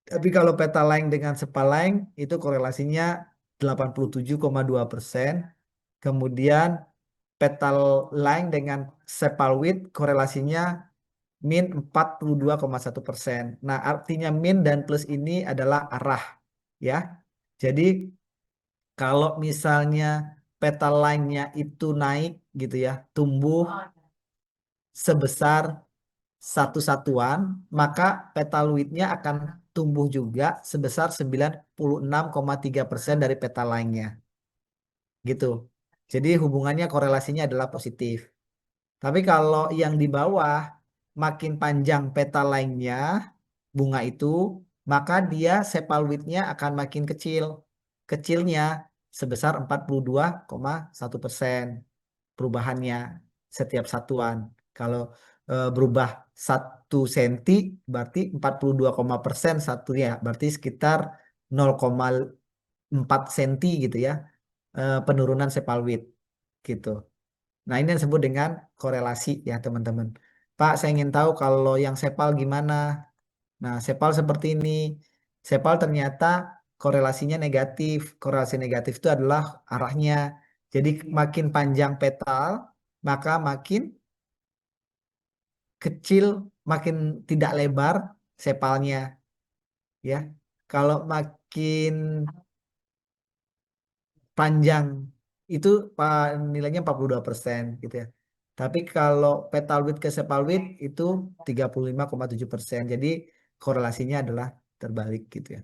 Tapi kalau petal line dengan sepal line itu korelasinya 87,2%. Kemudian petal line dengan sepal width korelasinya min 42,1%. Nah, artinya min dan plus ini adalah arah, ya. Jadi kalau misalnya petal line-nya itu naik gitu ya, tumbuh sebesar satu satuan, maka petal width-nya akan tumbuh juga sebesar 96,3% dari petal line-nya. Gitu. Jadi hubungannya korelasinya adalah positif. Tapi kalau yang di bawah makin panjang petal line-nya bunga itu, maka dia sepal width-nya akan makin kecil. Kecilnya sebesar 42,1% perubahannya setiap satuan. Kalau berubah 1 senti berarti 42% satunya, berarti sekitar 0,4 senti gitu ya, penurunan sepal width gitu. Nah, ini yang disebut dengan korelasi ya teman-teman. Pak, saya ingin tahu kalau yang sepal gimana? Nah, sepal seperti ini. Sepal ternyata korelasinya negatif. Korelasi negatif itu adalah arahnya. Jadi makin panjang petal, maka makin kecil, makin tidak lebar sepalnya. Ya, kalau makin panjang itu nilainya 42% gitu ya. Tapi kalau petal width ke sepal width itu 35,7%. Jadi korelasinya adalah terbalik gitu ya.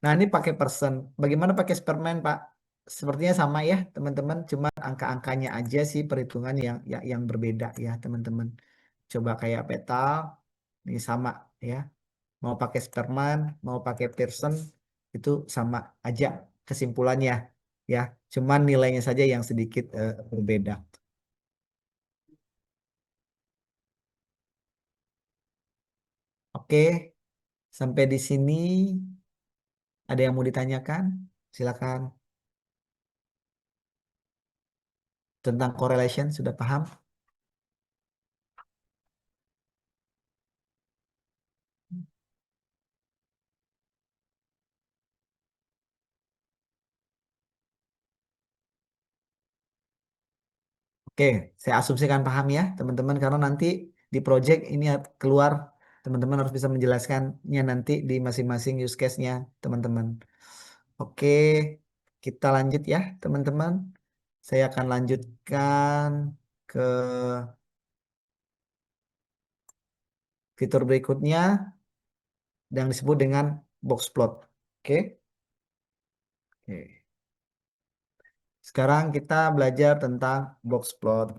Nah, ini pakai persen. Bagaimana pakai Superman, Pak? Sepertinya sama ya, teman-teman. Cuma angka-angkanya aja sih perhitungan yang berbeda ya, teman-teman. Coba kayak petal, ini sama ya. Mau pakai Superman, mau pakai Pearson, itu sama aja kesimpulannya ya. Cuman nilainya saja yang sedikit berbeda. Oke, sampai di sini ada yang mau ditanyakan? Silakan. Tentang correlation sudah paham? Oke, saya asumsikan paham ya teman-teman karena nanti di project ini keluar teman-teman harus bisa menjelaskannya nanti di masing-masing use case-nya teman-teman. Oke, kita lanjut ya teman-teman. Saya akan lanjutkan ke fitur berikutnya yang disebut dengan box plot. Oke. Oke. Sekarang kita belajar tentang box plot.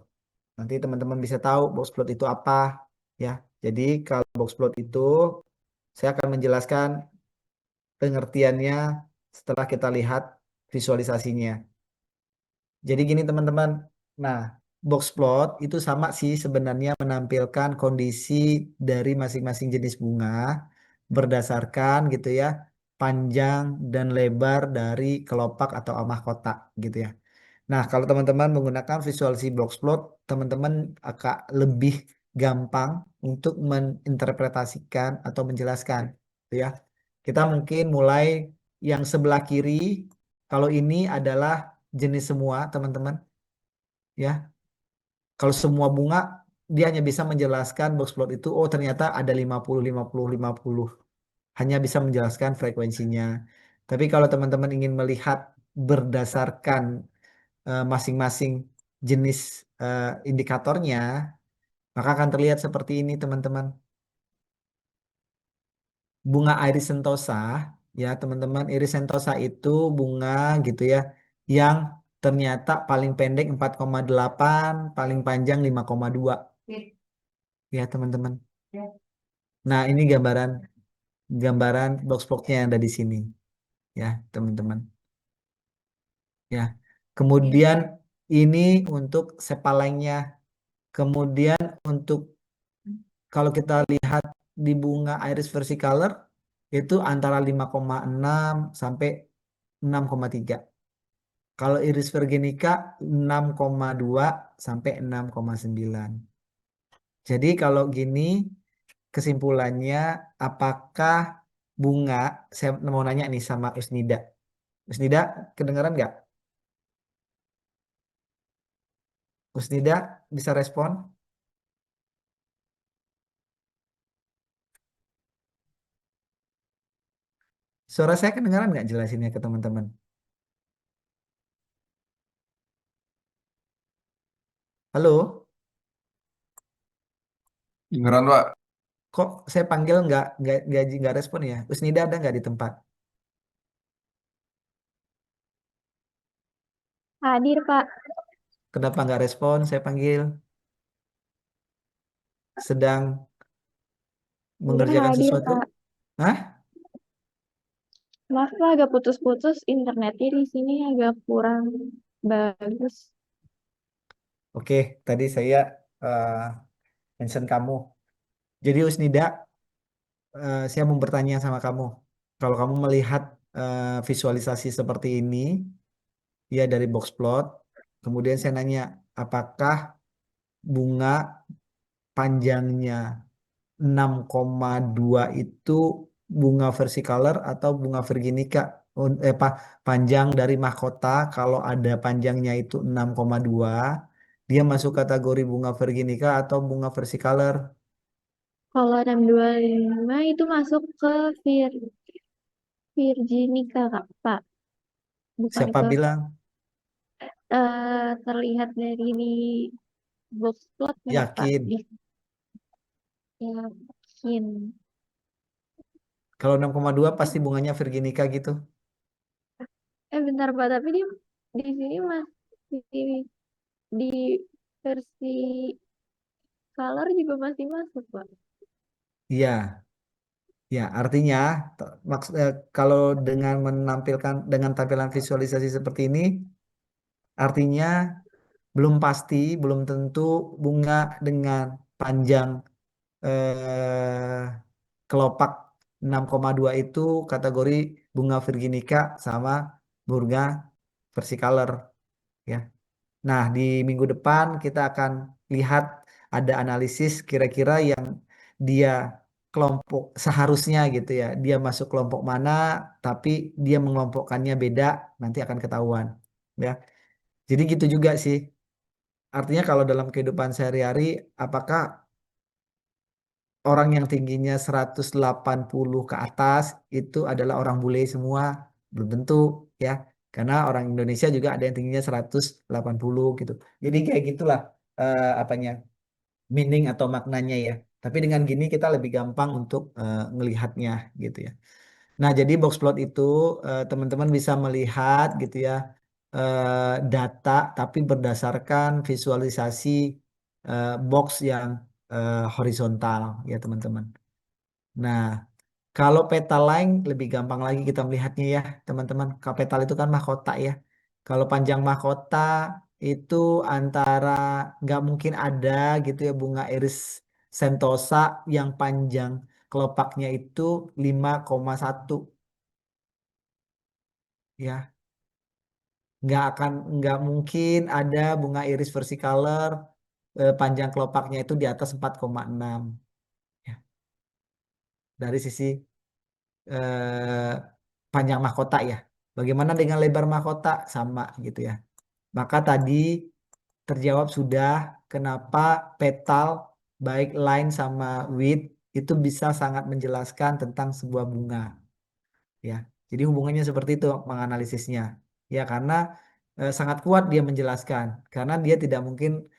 Nanti teman-teman bisa tahu box plot itu apa ya. Jadi kalau box plot itu saya akan menjelaskan pengertiannya setelah kita lihat visualisasinya. Jadi gini teman-teman. Nah, box plot itu sama sih sebenarnya menampilkan kondisi dari masing-masing jenis bunga berdasarkan gitu ya panjang dan lebar dari kelopak atau mahkota gitu ya. Nah, kalau teman-teman menggunakan visualisasi box plot, teman-teman akan lebih gampang untuk menginterpretasikan atau menjelaskan, gitu ya. Kita mungkin mulai yang sebelah kiri. Kalau ini adalah jenis semua, teman-teman, ya. Kalau semua bunga, dia hanya bisa menjelaskan box plot itu, oh ternyata ada 50, 50, 50. Hanya bisa menjelaskan frekuensinya. Tapi kalau teman-teman ingin melihat berdasarkan masing-masing jenis indikatornya, maka akan terlihat seperti ini teman-teman. Bunga iris sentosa, ya teman-teman, iris sentosa itu bunga gitu ya, yang ternyata paling pendek 4,8, paling panjang 5,2. Ya teman-teman. Nah ini gambaran box plotnya yang ada di sini, ya teman-teman. Ya, kemudian ini untuk sepalengnya. Kemudian untuk kalau kita lihat di bunga iris versicolor, itu antara 5,6 sampai 6,3. Kalau Iris virginica 6,2 sampai 6,9. Jadi kalau gini kesimpulannya, apakah bunga, saya mau nanya nih sama Usnida. Usnida, kedengaran nggak? Usnida bisa respon? Suara saya kedengaran nggak jelasinnya ke teman-teman? Halo? Dengeran Pak. Kok saya panggil nggak respon ya? Usnida ada nggak di tempat? Hadir, Pak. Kenapa nggak respon? Saya panggil. Sedang Iya, mengerjakan hadir, sesuatu? Pak. Hah? Maaf, Pak, agak putus-putus. Internetnya di sini agak kurang bagus. Oke, tadi saya eh, mention kamu. Jadi Usnida, saya mau bertanya sama kamu. Kalau kamu melihat visualisasi seperti ini, ya dari box plot, kemudian saya nanya, apakah bunga panjangnya 6,2 itu bunga versicolor atau bunga virginica? Panjang dari mahkota kalau ada panjangnya itu 6,2, dia masuk kategori bunga virginica atau bunga versicolor? Kalau 625 itu masuk ke Virginica, Kak, Pak. Bukan Siapa ke bilang? terlihat dari di box plotnya, Pak. Yakin. Yakin. Kalau 6,2 pasti bunganya virginica gitu. Bentar, Pak, tapi di sini masih di versi color juga masih masuk, Pak. Iya, ya artinya kalau dengan menampilkan dengan tampilan visualisasi seperti ini, artinya belum pasti, belum tentu bunga dengan panjang eh, kelopak 6,2 itu kategori bunga virginica sama bunga versicolor ya. Nah, di minggu depan kita akan lihat ada analisis kira-kira yang dia kelompok seharusnya gitu ya. Dia masuk kelompok mana, tapi dia mengelompokkannya beda, nanti akan ketahuan ya. Jadi gitu juga sih. Artinya kalau dalam kehidupan sehari-hari, apakah orang yang tingginya 180 ke atas itu adalah orang bule semua? Belum tentu ya. Karena orang Indonesia juga ada yang tingginya 180 gitu. Jadi kayak gitulah apanya meaning atau maknanya ya. Tapi dengan gini kita lebih gampang untuk ngelihatnya gitu ya. Nah, jadi box plot itu teman-teman bisa melihat gitu ya data tapi berdasarkan visualisasi box yang horizontal ya teman-teman. Nah, kalau petal lain lebih gampang lagi kita melihatnya ya teman-teman. Kalau petal itu kan mahkota ya. Kalau panjang mahkota itu antara nggak mungkin ada gitu ya bunga iris sentosa yang panjang kelopaknya itu 5,1 ya. Nggak mungkin ada bunga iris versicolor panjang kelopaknya itu di atas 4,6 ya. Dari sisi eh, panjang mahkota ya. Bagaimana dengan lebar mahkota? Sama gitu ya. Maka tadi terjawab sudah kenapa petal baik line sama width itu bisa sangat menjelaskan tentang sebuah bunga ya. Jadi hubungannya seperti itu menganalisisnya. Ya karena sangat kuat dia menjelaskan karena dia tidak mungkin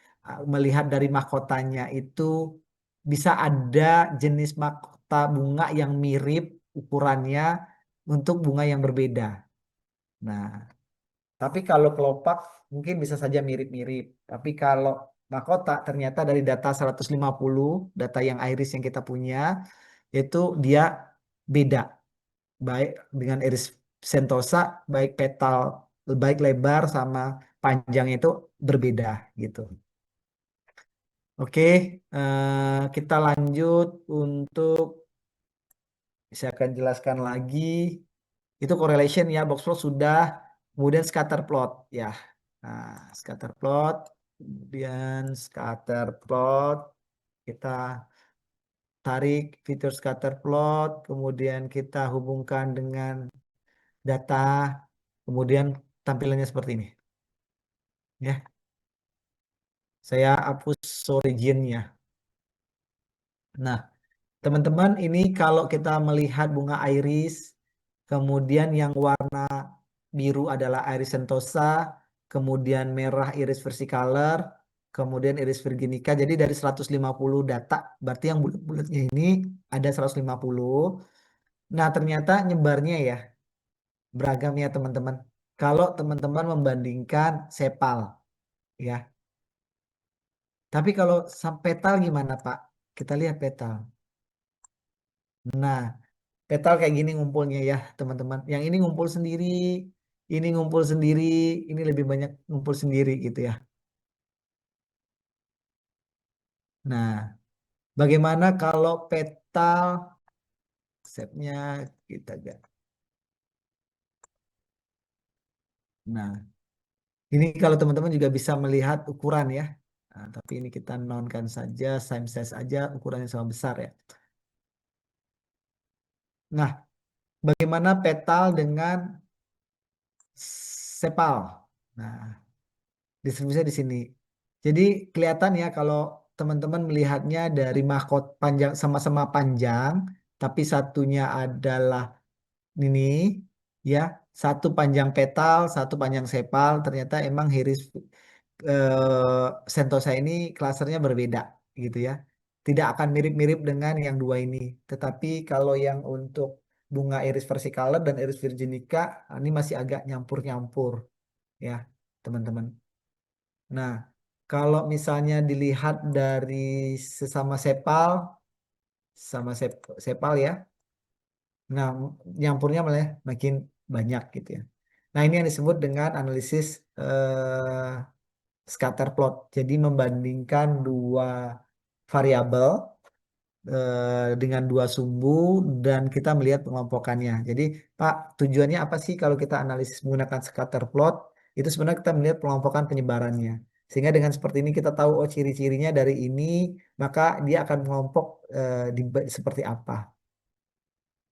melihat dari mahkotanya itu bisa ada jenis mahkota bunga yang mirip ukurannya untuk bunga yang berbeda. Nah, tapi kalau kelopak mungkin bisa saja mirip-mirip. Tapi kalau mahkota ternyata dari data 150 data yang iris yang kita punya, itu dia beda. Baik dengan iris sentosa, baik petal, baik lebar sama panjangnya itu berbeda gitu. Oke, kita lanjut untuk Saya akan jelaskan lagi. Itu correlation ya, box plot sudah. Kemudian scatter plot ya. Nah, scatter plot, kemudian scatter plot. Kita tarik fitur scatter plot, kemudian kita hubungkan dengan data, kemudian tampilannya seperti ini. Ya, saya hapus originnya. Nah, teman-teman, ini kalau kita melihat bunga iris, kemudian yang warna biru adalah iris sentosa, kemudian merah iris versicolor, kemudian iris virginica. Jadi dari 150 data, berarti yang bulat-bulatnya ini ada 150. Nah, ternyata nyebarnya ya beragam ya teman-teman. Kalau teman-teman membandingkan sepal ya. Tapi kalau petal gimana Pak? Kita lihat petal. Nah, petal kayak gini ngumpulnya ya teman-teman. Yang ini ngumpul sendiri, ini ngumpul sendiri, ini lebih banyak ngumpul sendiri gitu ya. Nah, bagaimana kalau petal setnya kita gak. Nah, ini kalau teman-teman juga bisa melihat ukuran ya. Nah, tapi ini kita nonkan saja, same size aja, ukurannya sama besar ya. Nah, bagaimana petal dengan sepal? Nah, distribusinya di sini. Jadi kelihatan ya kalau teman-teman melihatnya dari mahkota panjang sama-sama panjang, tapi satunya adalah ini ya, satu panjang petal, satu panjang sepal. Ternyata emang Iris Sentosa ini klasernya berbeda gitu ya. Tidak akan mirip-mirip dengan yang dua ini. Tetapi kalau yang untuk bunga Iris versicolor dan Iris virginica ini masih agak nyampur-nyampur ya, teman-teman. Nah, kalau misalnya dilihat dari sesama sepal, sama sepal ya, nah nyampurnya malah makin banyak gitu ya. Nah, ini yang disebut dengan analisis scatter plot. Jadi membandingkan dua variabel dengan dua sumbu dan kita melihat pengelompokannya. Jadi, Pak, tujuannya apa sih kalau kita analisis menggunakan scatter plot? Itu sebenarnya kita melihat pengelompokan penyebarannya. Sehingga dengan seperti ini kita tahu oh ciri-cirinya dari ini, maka dia akan mengelompok seperti apa.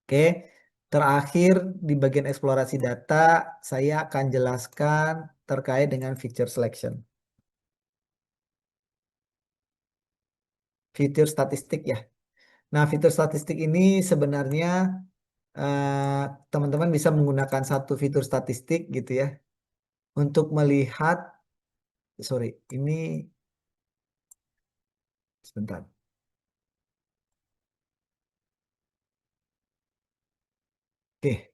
Oke. Terakhir di bagian eksplorasi data, saya akan jelaskan terkait dengan feature selection. Fitur statistik ya. Nah, fitur statistik ini sebenarnya teman-teman bisa menggunakan satu fitur statistik gitu ya untuk melihat, sorry, ini sebentar. Oke.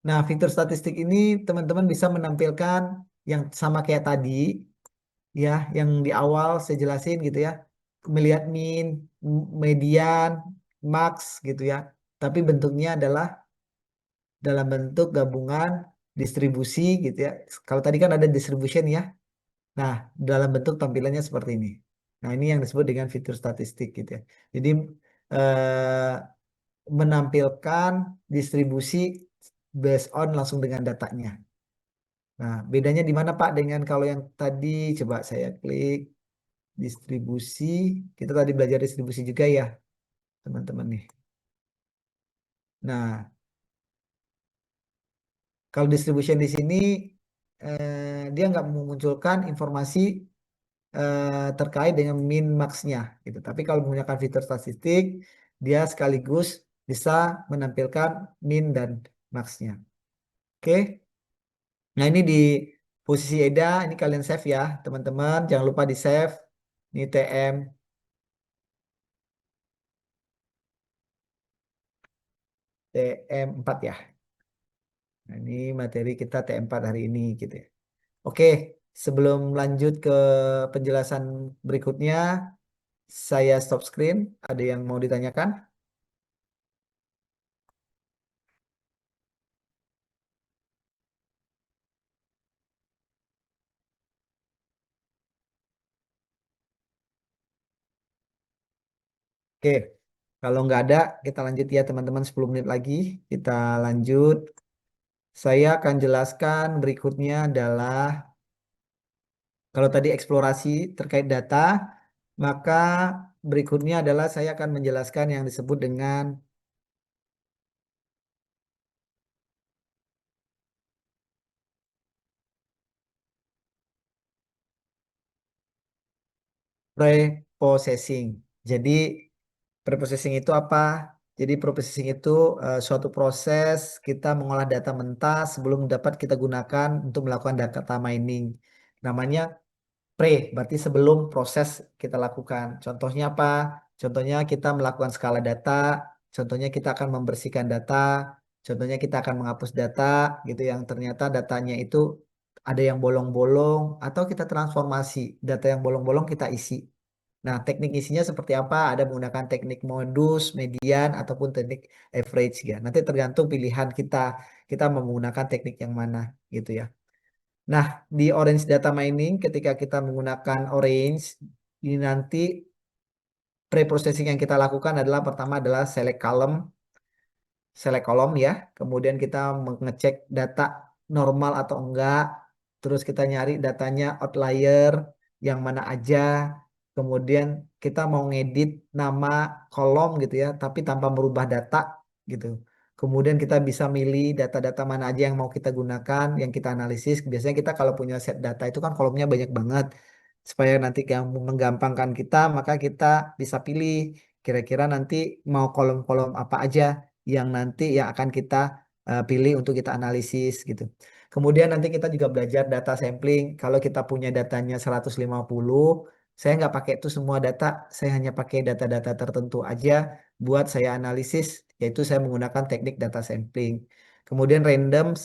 Nah, fitur statistik ini teman-teman bisa menampilkan yang sama kayak tadi ya, yang di awal saya jelasin gitu ya. Melihat min, median, max gitu ya. Tapi bentuknya adalah dalam bentuk gabungan distribusi gitu ya. Kalau tadi kan ada distribution ya. Nah, dalam bentuk tampilannya seperti ini. Nah, ini yang disebut dengan fitur statistik gitu ya. Jadi eh, menampilkan distribusi based on langsung dengan datanya. Nah, bedanya di mana Pak dengan kalau yang tadi? Coba saya klik distribusi. Kita tadi belajar distribusi juga ya, teman-teman nih. Nah, kalau distribution di sini dia nggak memunculkan informasi terkait dengan min max-nya gitu. Tapi kalau menggunakan fitur statistik, dia sekaligus bisa menampilkan min dan max-nya. Oke. Nah, ini di posisi EDA, ini kalian save ya, teman-teman. Jangan lupa di save. Ini TM4 ya. Nah, ini materi kita TM4 hari ini gitu ya. Oke, sebelum lanjut ke penjelasan berikutnya, saya stop screen. Ada yang mau ditanyakan? Oke. Kalau nggak ada, kita lanjut ya teman-teman 10 menit lagi. Kita lanjut. Saya akan jelaskan berikutnya adalah kalau tadi eksplorasi terkait data, maka berikutnya adalah saya akan menjelaskan yang disebut dengan preprocessing. Jadi preprocessing itu apa? Jadi preprocessing itu suatu proses kita mengolah data mentah sebelum dapat kita gunakan untuk melakukan data mining. Namanya berarti sebelum proses kita lakukan. Contohnya apa? Contohnya kita melakukan skala data, contohnya kita akan membersihkan data, contohnya kita akan menghapus data gitu yang ternyata datanya itu ada yang bolong-bolong atau kita transformasi data yang bolong-bolong kita isi. Nah, teknik isinya seperti apa? Ada menggunakan teknik modus, median, ataupun teknik average ya. Nanti tergantung pilihan kita, kita mau menggunakan teknik yang mana gitu ya. Nah, di Orange Data Mining ketika kita menggunakan Orange, ini nanti pre-processing yang kita lakukan adalah pertama adalah select column ya. Kemudian kita mengecek data normal atau enggak. Terus kita nyari datanya outlier yang mana aja. Kemudian kita mau ngedit nama kolom gitu ya, tapi tanpa merubah data gitu. Kemudian kita bisa milih data-data mana aja yang mau kita gunakan, yang kita analisis. Biasanya kita kalau punya set data itu kan kolomnya banyak banget. Supaya nanti yang menggampangkan kita, maka kita bisa pilih kira-kira nanti mau kolom-kolom apa aja yang nanti yang akan kita pilih untuk kita analisis gitu. Kemudian nanti kita juga belajar data sampling. Kalau kita punya datanya 150, saya nggak pakai itu semua data, saya hanya pakai data-data tertentu aja buat saya analisis, yaitu saya menggunakan teknik data sampling. Kemudian random,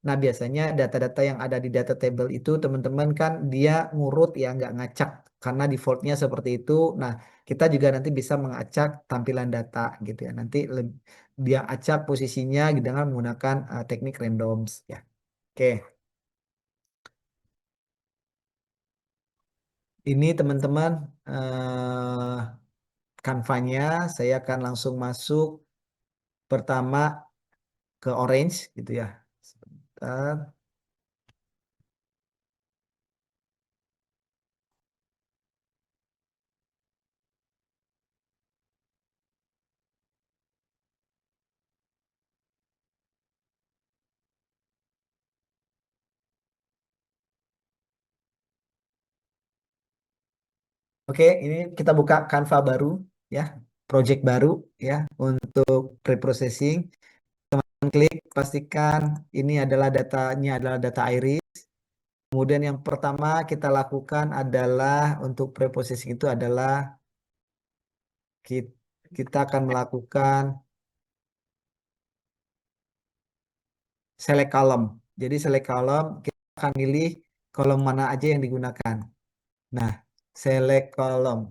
nah biasanya data-data yang ada di data table itu teman-teman kan dia ngurut ya, nggak ngacak karena defaultnya seperti itu. Nah, kita juga nanti bisa mengacak tampilan data gitu ya. Nanti dia acak posisinya dengan menggunakan teknik randoms ya. Oke, ini teman-teman kanvanya. Saya akan langsung masuk pertama ke orange gitu ya. Sebentar. Oke, ini kita buka Canva baru ya, project baru ya untuk pre-processing. Klik pastikan ini adalah datanya adalah data iris. Kemudian yang pertama kita lakukan adalah untuk pre-processing itu adalah kita akan melakukan select column. Jadi select column kita akan pilih kolom mana aja yang digunakan. Nah, select column.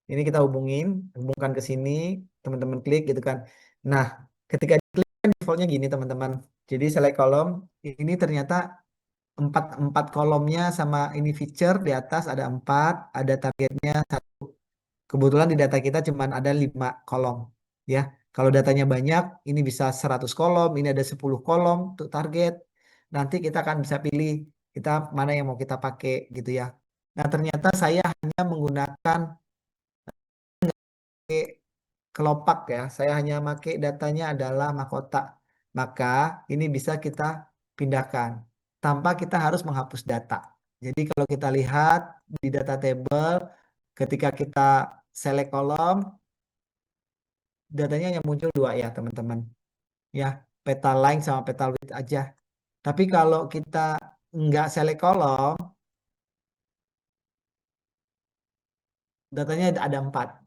Ini kita hubungkan ke sini, teman-teman klik gitu kan. Nah, ketika diklik kan defaultnya gini teman-teman. Jadi select column ini ternyata empat kolomnya sama ini feature di atas ada empat, ada targetnya satu. Kebetulan di data kita cuma ada 5 kolom ya. Kalau datanya banyak, ini bisa 100 kolom, ini ada 10 kolom untuk target. Nanti kita akan bisa pilih kita mana yang mau kita pakai gitu ya. Nah, ternyata saya hanya menggunakan kelopak ya. Saya hanya pakai datanya adalah mahkota. Maka ini bisa kita pindahkan tanpa kita harus menghapus data. Jadi kalau kita lihat di data table, ketika kita select kolom, datanya yang muncul dua ya teman-teman. Ya, petal line sama petal width aja. Tapi kalau kita nggak select kolom, datanya ada empat.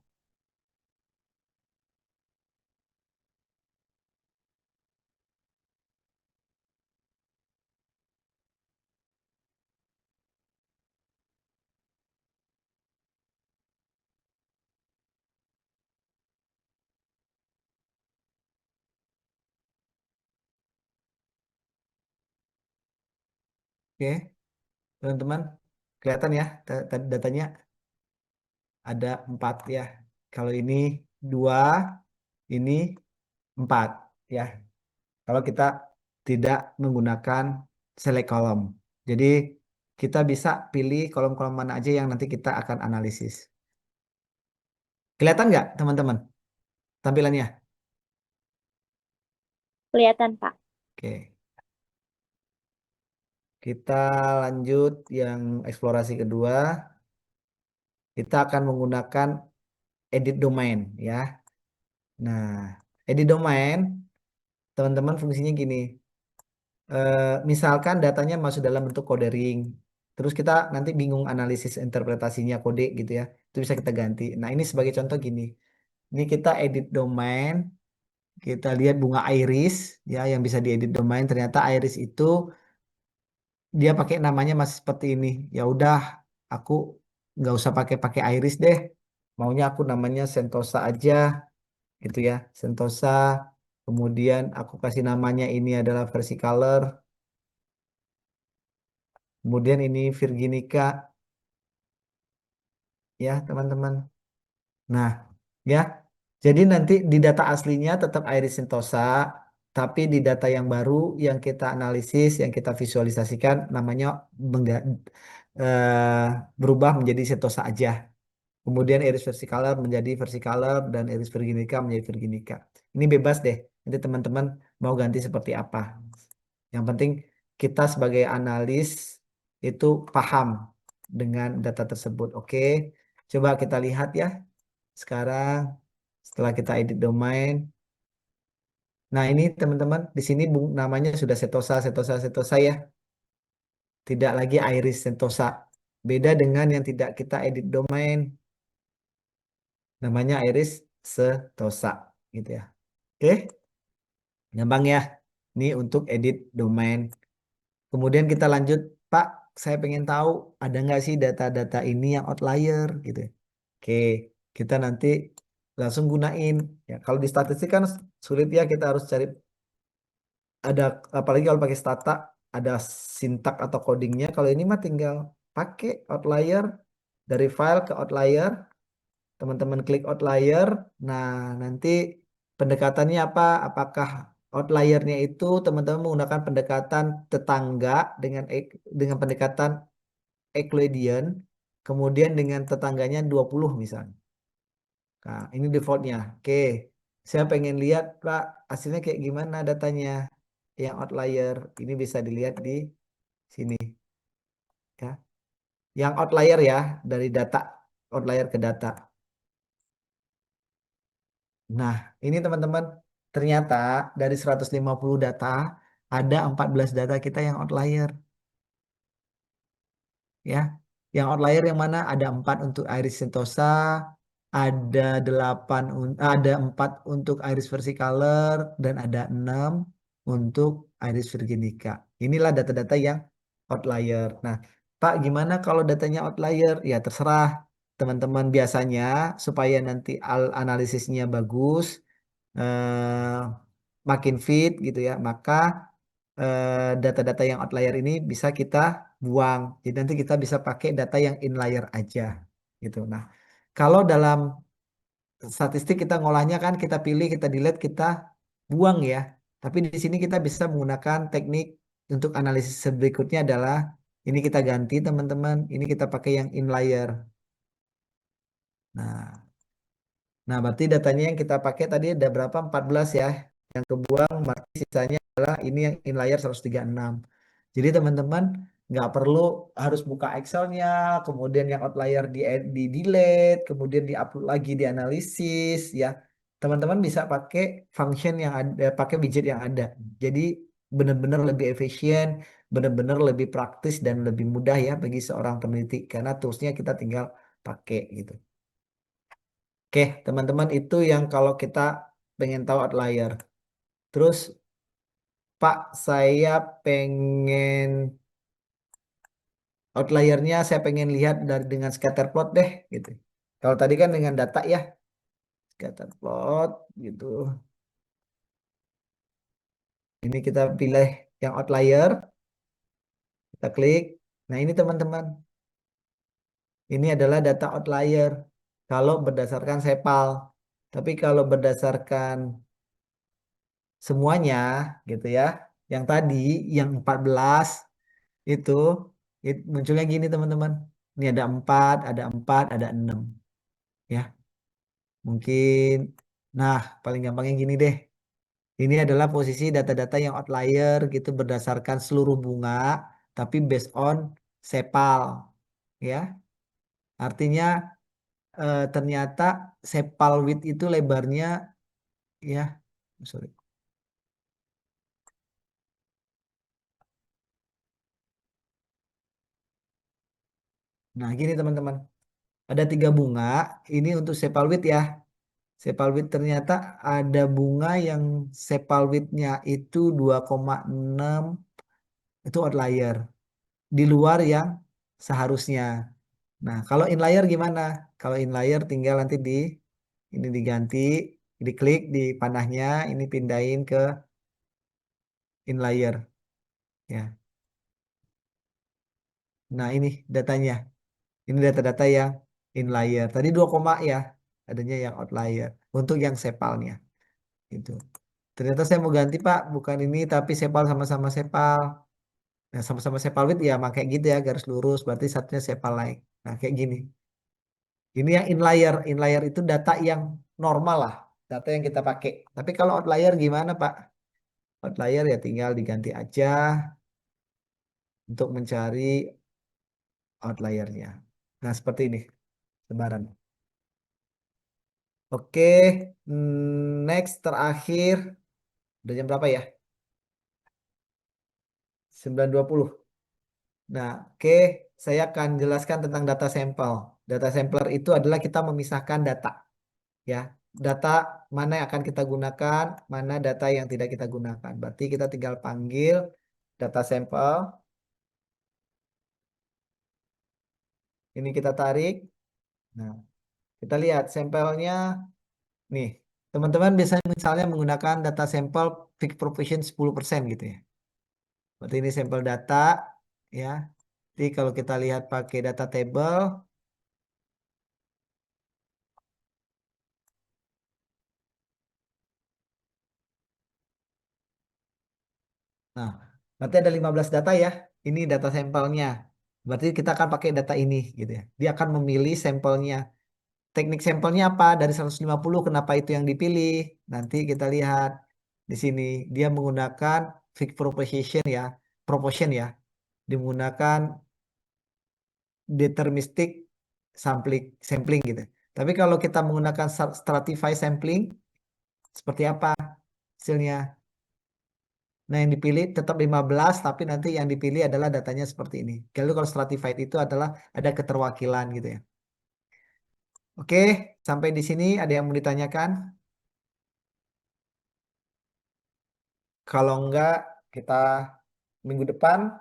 Oke, teman-teman. Kelihatan ya datanya ada 4 ya. Kalau ini 2, ini 4 ya. Kalau kita tidak menggunakan select column. Jadi kita bisa pilih kolom-kolom mana aja yang nanti kita akan analisis. Kelihatan nggak teman-teman tampilannya? Kelihatan, Pak. Oke. Kita lanjut yang eksplorasi kedua. Kita akan menggunakan edit domain ya. Nah, edit domain teman-teman fungsinya gini. Misalkan datanya masuk dalam bentuk kode ring. Terus kita nanti bingung analisis interpretasinya kode gitu ya. Itu bisa kita ganti. Nah, ini sebagai contoh gini. Ini kita edit domain. Kita lihat bunga iris ya yang bisa diedit domain. Ternyata iris itu dia pakai namanya masih seperti ini. Ya udah, aku nggak usah pakai iris deh. Maunya aku namanya Sentosa aja gitu ya. Sentosa. Kemudian aku kasih namanya ini adalah versi color. Kemudian ini Virginica ya teman-teman. Nah ya, jadi nanti di data aslinya tetap Iris Sentosa, tapi di data yang baru yang kita analisis, yang kita visualisasikan namanya eh, berubah menjadi Sentosa aja. Kemudian Iris Versicolor menjadi Versicolor dan Iris Virginica menjadi Virginica. Ini bebas deh. Nanti teman-teman mau ganti seperti apa. Yang penting kita sebagai analis itu paham dengan data tersebut. Oke, coba kita lihat ya. Sekarang setelah kita edit domain. Nah ini teman-teman di sini namanya sudah Setosa, Setosa, Setosa ya. Tidak lagi Iris Sentosa. Beda dengan yang tidak kita edit domain. Namanya Iris Setosa gitu ya. Oke, gampang ya. Ini untuk edit domain. Kemudian kita lanjut, Pak, saya pengen tahu ada nggak sih data-data ini yang outlier gitu. Oke, kita nanti langsung gunain. Ya, kalau di statistik kan sulit ya kita harus cari ada apalagi kalau pakai stata ada sintak atau codingnya. Kalau ini mah tinggal pakai outlier dari file ke outlier. Teman-teman klik outlier. Nah, nanti pendekatannya apa? Apakah outliernya itu teman-teman menggunakan pendekatan tetangga dengan pendekatan Euclidean, kemudian dengan tetangganya 20 misalnya. Nah, ini defaultnya. Oke. Saya pengen lihat, Pak, hasilnya kayak gimana datanya yang outlier. Ini bisa dilihat di sini. Ya. Yang outlier ya, dari data. Outlier ke data. Nah, ini teman-teman, ternyata dari 150 data, ada 14 data kita yang outlier. Ya, yang outlier yang mana? Ada 4 untuk Iris Sentosa, ada 4 untuk Iris Versicolor, dan ada 6 untuk Iris Virginica. Inilah data-data yang outlier. Nah, Pak, gimana kalau datanya outlier? Ya, terserah teman-teman biasanya supaya nanti analisisnya bagus, eh, makin fit gitu ya, maka data-data yang outlier ini bisa kita buang. Jadi nanti kita bisa pakai data yang inlier aja gitu. Nah, kalau dalam statistik kita ngolahnya kan kita pilih, kita delete, kita buang ya. Tapi di sini kita bisa menggunakan teknik untuk analisis berikutnya adalah ini kita ganti teman-teman, ini kita pakai yang inlier. Nah, nah, berarti datanya yang kita pakai tadi ada berapa? 14 ya. Yang kebuang berarti sisanya adalah ini yang inlier 136. Jadi teman-teman nggak perlu harus buka Excel-nya, kemudian yang outlier di delete, kemudian di-upload lagi di analisis ya. Teman-teman bisa pakai function yang ada, pakai widget yang ada. Jadi benar-benar lebih efisien, benar-benar lebih praktis dan lebih mudah ya bagi seorang peneliti karena toolsnya kita tinggal pakai gitu. Oke, teman-teman itu yang kalau kita pengen tahu outlier. Terus, Pak, saya pengen outliernya, saya pengen lihat dengan scatter plot deh, gitu. Kalau tadi kan dengan data ya, scatter plot, gitu. Ini kita pilih yang outlier, kita klik. Nah ini teman-teman, Ini adalah data outlier kalau berdasarkan sepal. Tapi kalau berdasarkan semuanya gitu ya, yang tadi yang 14 itu, munculnya gini teman-teman. Ini ada 4, ada 6 ya. Mungkin nah paling gampangnya gini deh. Ini adalah posisi data-data yang outlier gitu berdasarkan seluruh bunga tapi based on sepal ya. Artinya ternyata sepal width itu lebarnya ya, sorry. Nah, gini teman-teman. Ada 3 bunga, ini untuk sepal width ya. Sepal width ternyata ada bunga yang sepal width-nya itu 2,6, itu outlier. Di luar yang seharusnya. Nah, kalau inlier gimana? Kalau inlier tinggal nanti ini diganti, diklik di panahnya, ini pindahin ke inlier ya. Nah, ini datanya. Ini data-data yang inlier. Tadi 2 koma ya, adanya yang outlier untuk yang sepalnya. Itu. Ternyata saya mau ganti Pak, bukan ini tapi sepal sama-sama sepal. Nah, sama-sama sepal width ya, pakai gitu ya, garis lurus. Berarti satunya sepal naik. Nah, kayak gini. Ini yang inlier. Inlier itu data yang normal lah, data yang kita pakai. Tapi kalau outlier gimana Pak? Outlier ya tinggal diganti aja untuk mencari outliernya. Nah, seperti ini sebaran. Oke, next terakhir. Udah jam berapa ya? 9.20. Nah, oke, saya akan jelaskan tentang data sampel. Data sampler itu adalah kita memisahkan data. Ya, data mana yang akan kita gunakan, mana data yang tidak kita gunakan. Berarti kita tinggal panggil data sampel. Ini kita tarik. Nah, kita lihat sampelnya. Nih, teman-teman biasanya misalnya menggunakan data sampel fixed proportion 10% gitu ya. Berarti ini sampel data ya. Jadi kalau kita lihat pakai data table, nah berarti ada 15 data ya. Ini data sampelnya. Berarti kita akan pakai data ini gitu ya. Dia akan memilih sampelnya. Teknik sampelnya apa? Dari 150 kenapa itu yang dipilih? Nanti kita lihat di sini. Dia menggunakan fixed proportion ya. Proportion ya. Dia menggunakan deterministic sampling gitu. Tapi kalau kita menggunakan stratified sampling seperti apa hasilnya? Nah, yang dipilih tetap 15 tapi nanti yang dipilih adalah datanya seperti ini. Kalau stratified itu adalah ada keterwakilan gitu ya. Oke, sampai di sini ada yang mau ditanyakan? Kalau enggak, kita minggu depan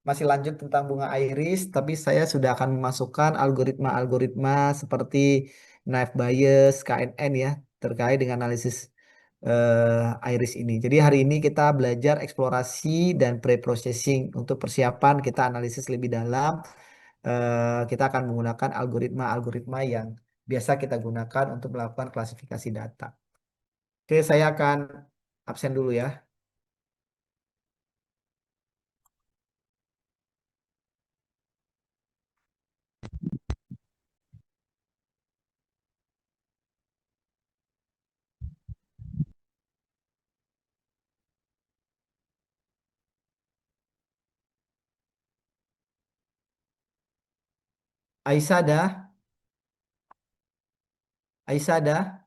masih lanjut tentang bunga iris, tapi saya sudah akan memasukkan algoritma-algoritma seperti naive Bayes, KNN ya, terkait dengan analisis iris ini. Jadi hari ini kita belajar eksplorasi dan pre-processing. Untuk persiapan kita analisis lebih dalam, kita akan menggunakan algoritma-algoritma yang biasa kita gunakan untuk melakukan klasifikasi data. Oke, saya akan absen dulu ya. Aisyah ada? Aisyah ada?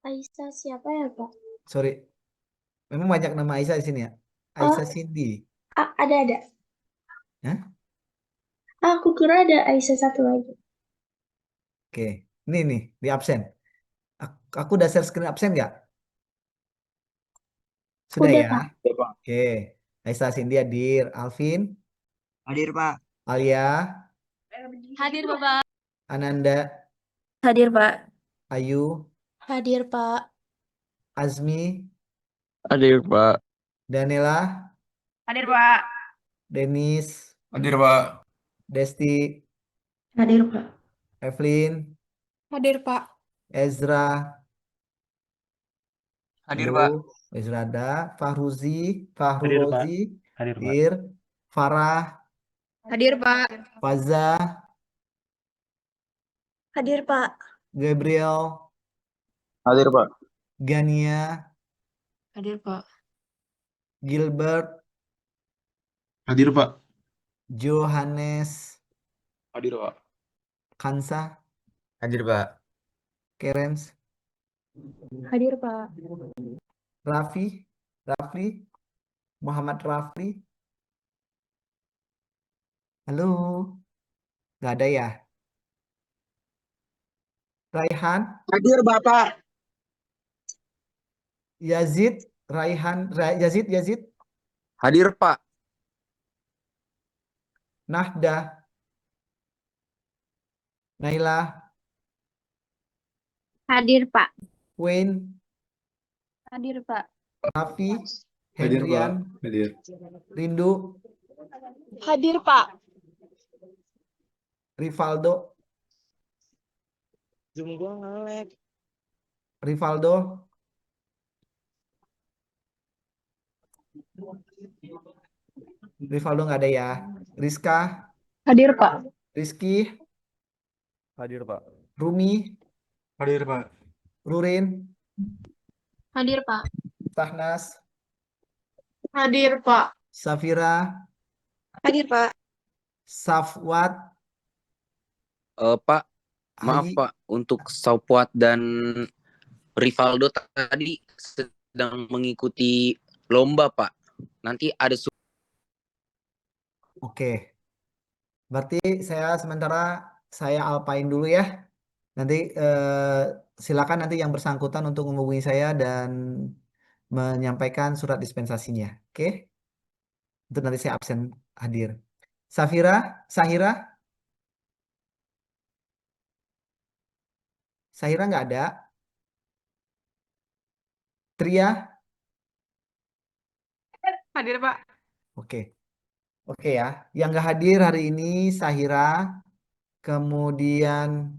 Aisyah siapa ya, Pak? Sorry, memang banyak nama Aisyah di sini ya. Oh, Aisyah Cindy. ada. Hah? Aku kira ada Aisyah satu lagi. Oke, ini nih di absen. Aku udah share screen absen nggak? Sudah Udah, ya? Pak. Oke, Aisyah Cindy hadir. Alvin, Hadir, Pak. Alia, Hadir, Bapak. Ananda, Hadir, Pak. Ayu, Hadir, Pak. Azmi, Hadir, Pak. Danila, Hadir, Pak. Denis, Hadir, Pak. Desti, Hadir, Pak. Evelyn, Hadir, Pak. Ezra, Hadir, halo, Pak. Ezra ada, Fahruzi, Hadir, Pak. Fahrurozi, Hadir, Pak. hadir, Farah, Hadir, Pak. Faza, Hadir, Pak. Gabriel, Hadir, Pak. Gania, Hadir, Pak. Gilbert, Hadir, Pak. Johannes, Hadir, Pak. Kansa, Hadir, Pak. Kerens, Hadir, Pak. Raffi, Rafli, Muhammad Rafli, halo, nggak ada ya? Raihan, Hadir, Bapak. Yazid, Yazid, Hadir, Pak. Nahda, Naila, Hadir, Pak. Wayne, Hadir, Pak. Raffi, Hadir, Pak. Hendrian, Hadir. Rindu, Hadir, Pak. Rivaldo, Zoom gua nge-lag. Rivaldo, nggak ada ya. Rizka, Hadir, Pak. Rizky, Hadir, Pak. Rumi, Hadir, Pak. Rurin, Hadir, Pak. Tahnas, Hadir, Pak. Safira, Hadir, Pak. Safwat, Pak, maaf, Hayi, Pak. Untuk Saupuat dan Rivaldo tadi sedang mengikuti lomba, Pak. Nanti ada Oke. Berarti sementara saya alpain dulu ya. Nanti silakan nanti yang bersangkutan untuk menghubungi saya dan menyampaikan surat dispensasinya. Oke? Itu nanti saya absen hadir. Sahira nggak ada. Tria, Hadir, Pak. oke. Oke ya. Yang nggak hadir hari ini Sahira, kemudian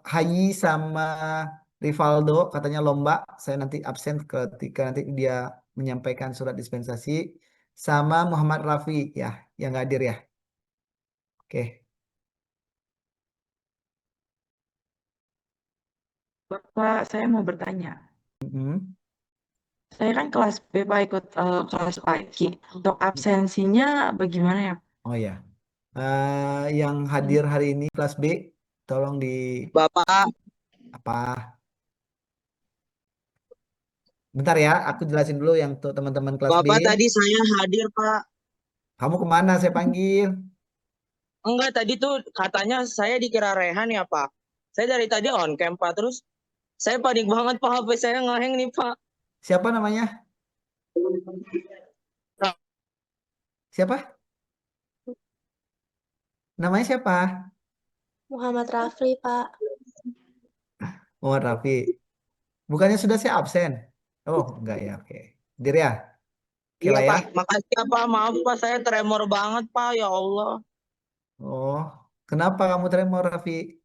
Hayi sama Rivaldo katanya lomba. Saya nanti absen ketika nanti dia menyampaikan surat dispensasi. Sama Muhammad Rafi ya, yang nggak hadir ya. Oke. Bapak, saya mau bertanya. Mm-mm. Saya kan kelas B, Pak, ikut kelas pagi. Untuk absensinya bagaimana ya? Oh ya. Yang hadir hari ini kelas B, tolong di Bapak. apa? Bentar ya, aku jelasin dulu yang untuk teman-teman kelas B. Bapak tadi saya hadir, Pak. Kamu kemana? Saya panggil. Enggak, tadi tuh katanya saya dikira Rehan ya, Pak. Saya dari tadi on cam, Pak. Terus saya panik banget, Pak. HP saya ngeheng nih, Pak. Siapa namanya? Siapa? Namanya siapa? Muhammad Rafli, Pak. Muhammad Rafi. Bukannya sudah saya absen? Oh, enggak ya. Oke. Hadir ya? Oke Iya, lah ya. Pak. Makasih ya, Pak. Maaf, Pak. Saya tremor banget, Pak. Ya Allah. Oh, kenapa kamu tremor, Rafi?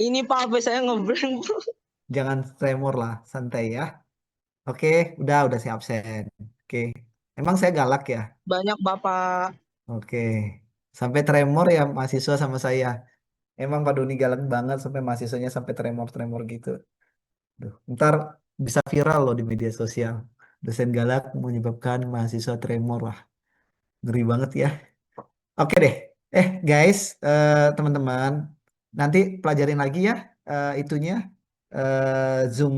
Ini, Pak, HP saya ngeblank, Pak. Jangan tremor lah, santai ya. Oke, udah saya absen. Oke. Emang saya galak ya? Banyak, Bapak. Oke. Sampai tremor ya mahasiswa sama saya. Emang Pak Doni galak banget sampai mahasiswanya sampai tremor-tremor gitu. Duh, ntar bisa viral loh di media sosial. Dosen galak menyebabkan mahasiswa tremor lah. Ngeri banget ya. Oke deh. Guys, teman-teman, nanti pelajarin lagi ya itunya Zoom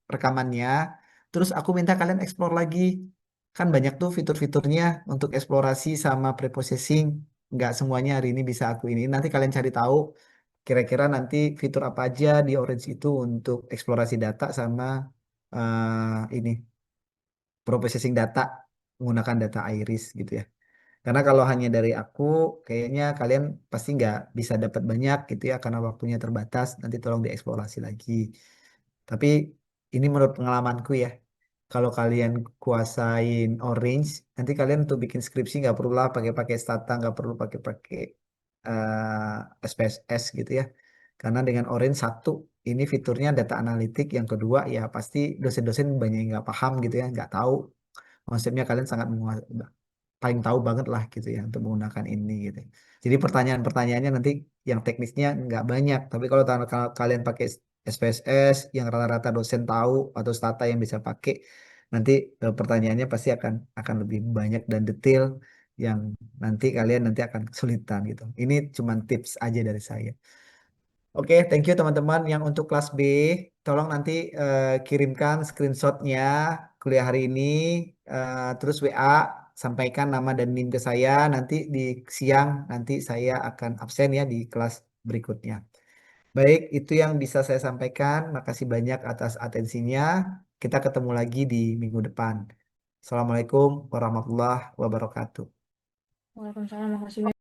rekamannya. Terus aku minta kalian explore lagi. Kan banyak tuh fitur-fiturnya untuk eksplorasi sama preprocessing. Nggak semuanya hari ini bisa aku ini. Nanti kalian cari tahu kira-kira nanti fitur apa aja di Orange itu untuk eksplorasi data sama ini processing data menggunakan data Iris gitu ya. Karena kalau hanya dari aku, kayaknya kalian pasti nggak bisa dapat banyak gitu ya, karena waktunya terbatas. Nanti tolong dieksplorasi lagi. Tapi ini menurut pengalamanku ya, kalau kalian kuasain Orange, nanti kalian untuk bikin skripsi nggak perlu lah pakai-pakai Stata, nggak perlu pakai-pakai SPSS gitu ya. Karena dengan Orange satu, ini fiturnya data analitik, yang kedua ya pasti dosen-dosen banyak yang nggak paham gitu ya, nggak tahu konsepnya, kalian sangat paling tahu banget lah gitu ya untuk menggunakan ini gitu. Jadi pertanyaan-pertanyaannya nanti yang teknisnya nggak banyak, tapi kalau kalian pakai SPSS yang rata-rata dosen tahu atau Stata yang bisa pakai, nanti pertanyaannya pasti akan lebih banyak dan detail yang nanti kalian nanti akan kesulitan gitu. Ini cuma tips aja dari saya. Oke, thank you teman-teman. Yang untuk kelas B, tolong nanti kirimkan screenshotnya kuliah hari ini, terus WA, sampaikan nama dan NIM ke saya. Nanti di siang, nanti saya akan absen ya di kelas berikutnya. Baik, itu yang bisa saya sampaikan. Makasih banyak atas atensinya. Kita ketemu lagi di minggu depan. Assalamualaikum warahmatullahi wabarakatuh. Waalaikumsalam, makasih.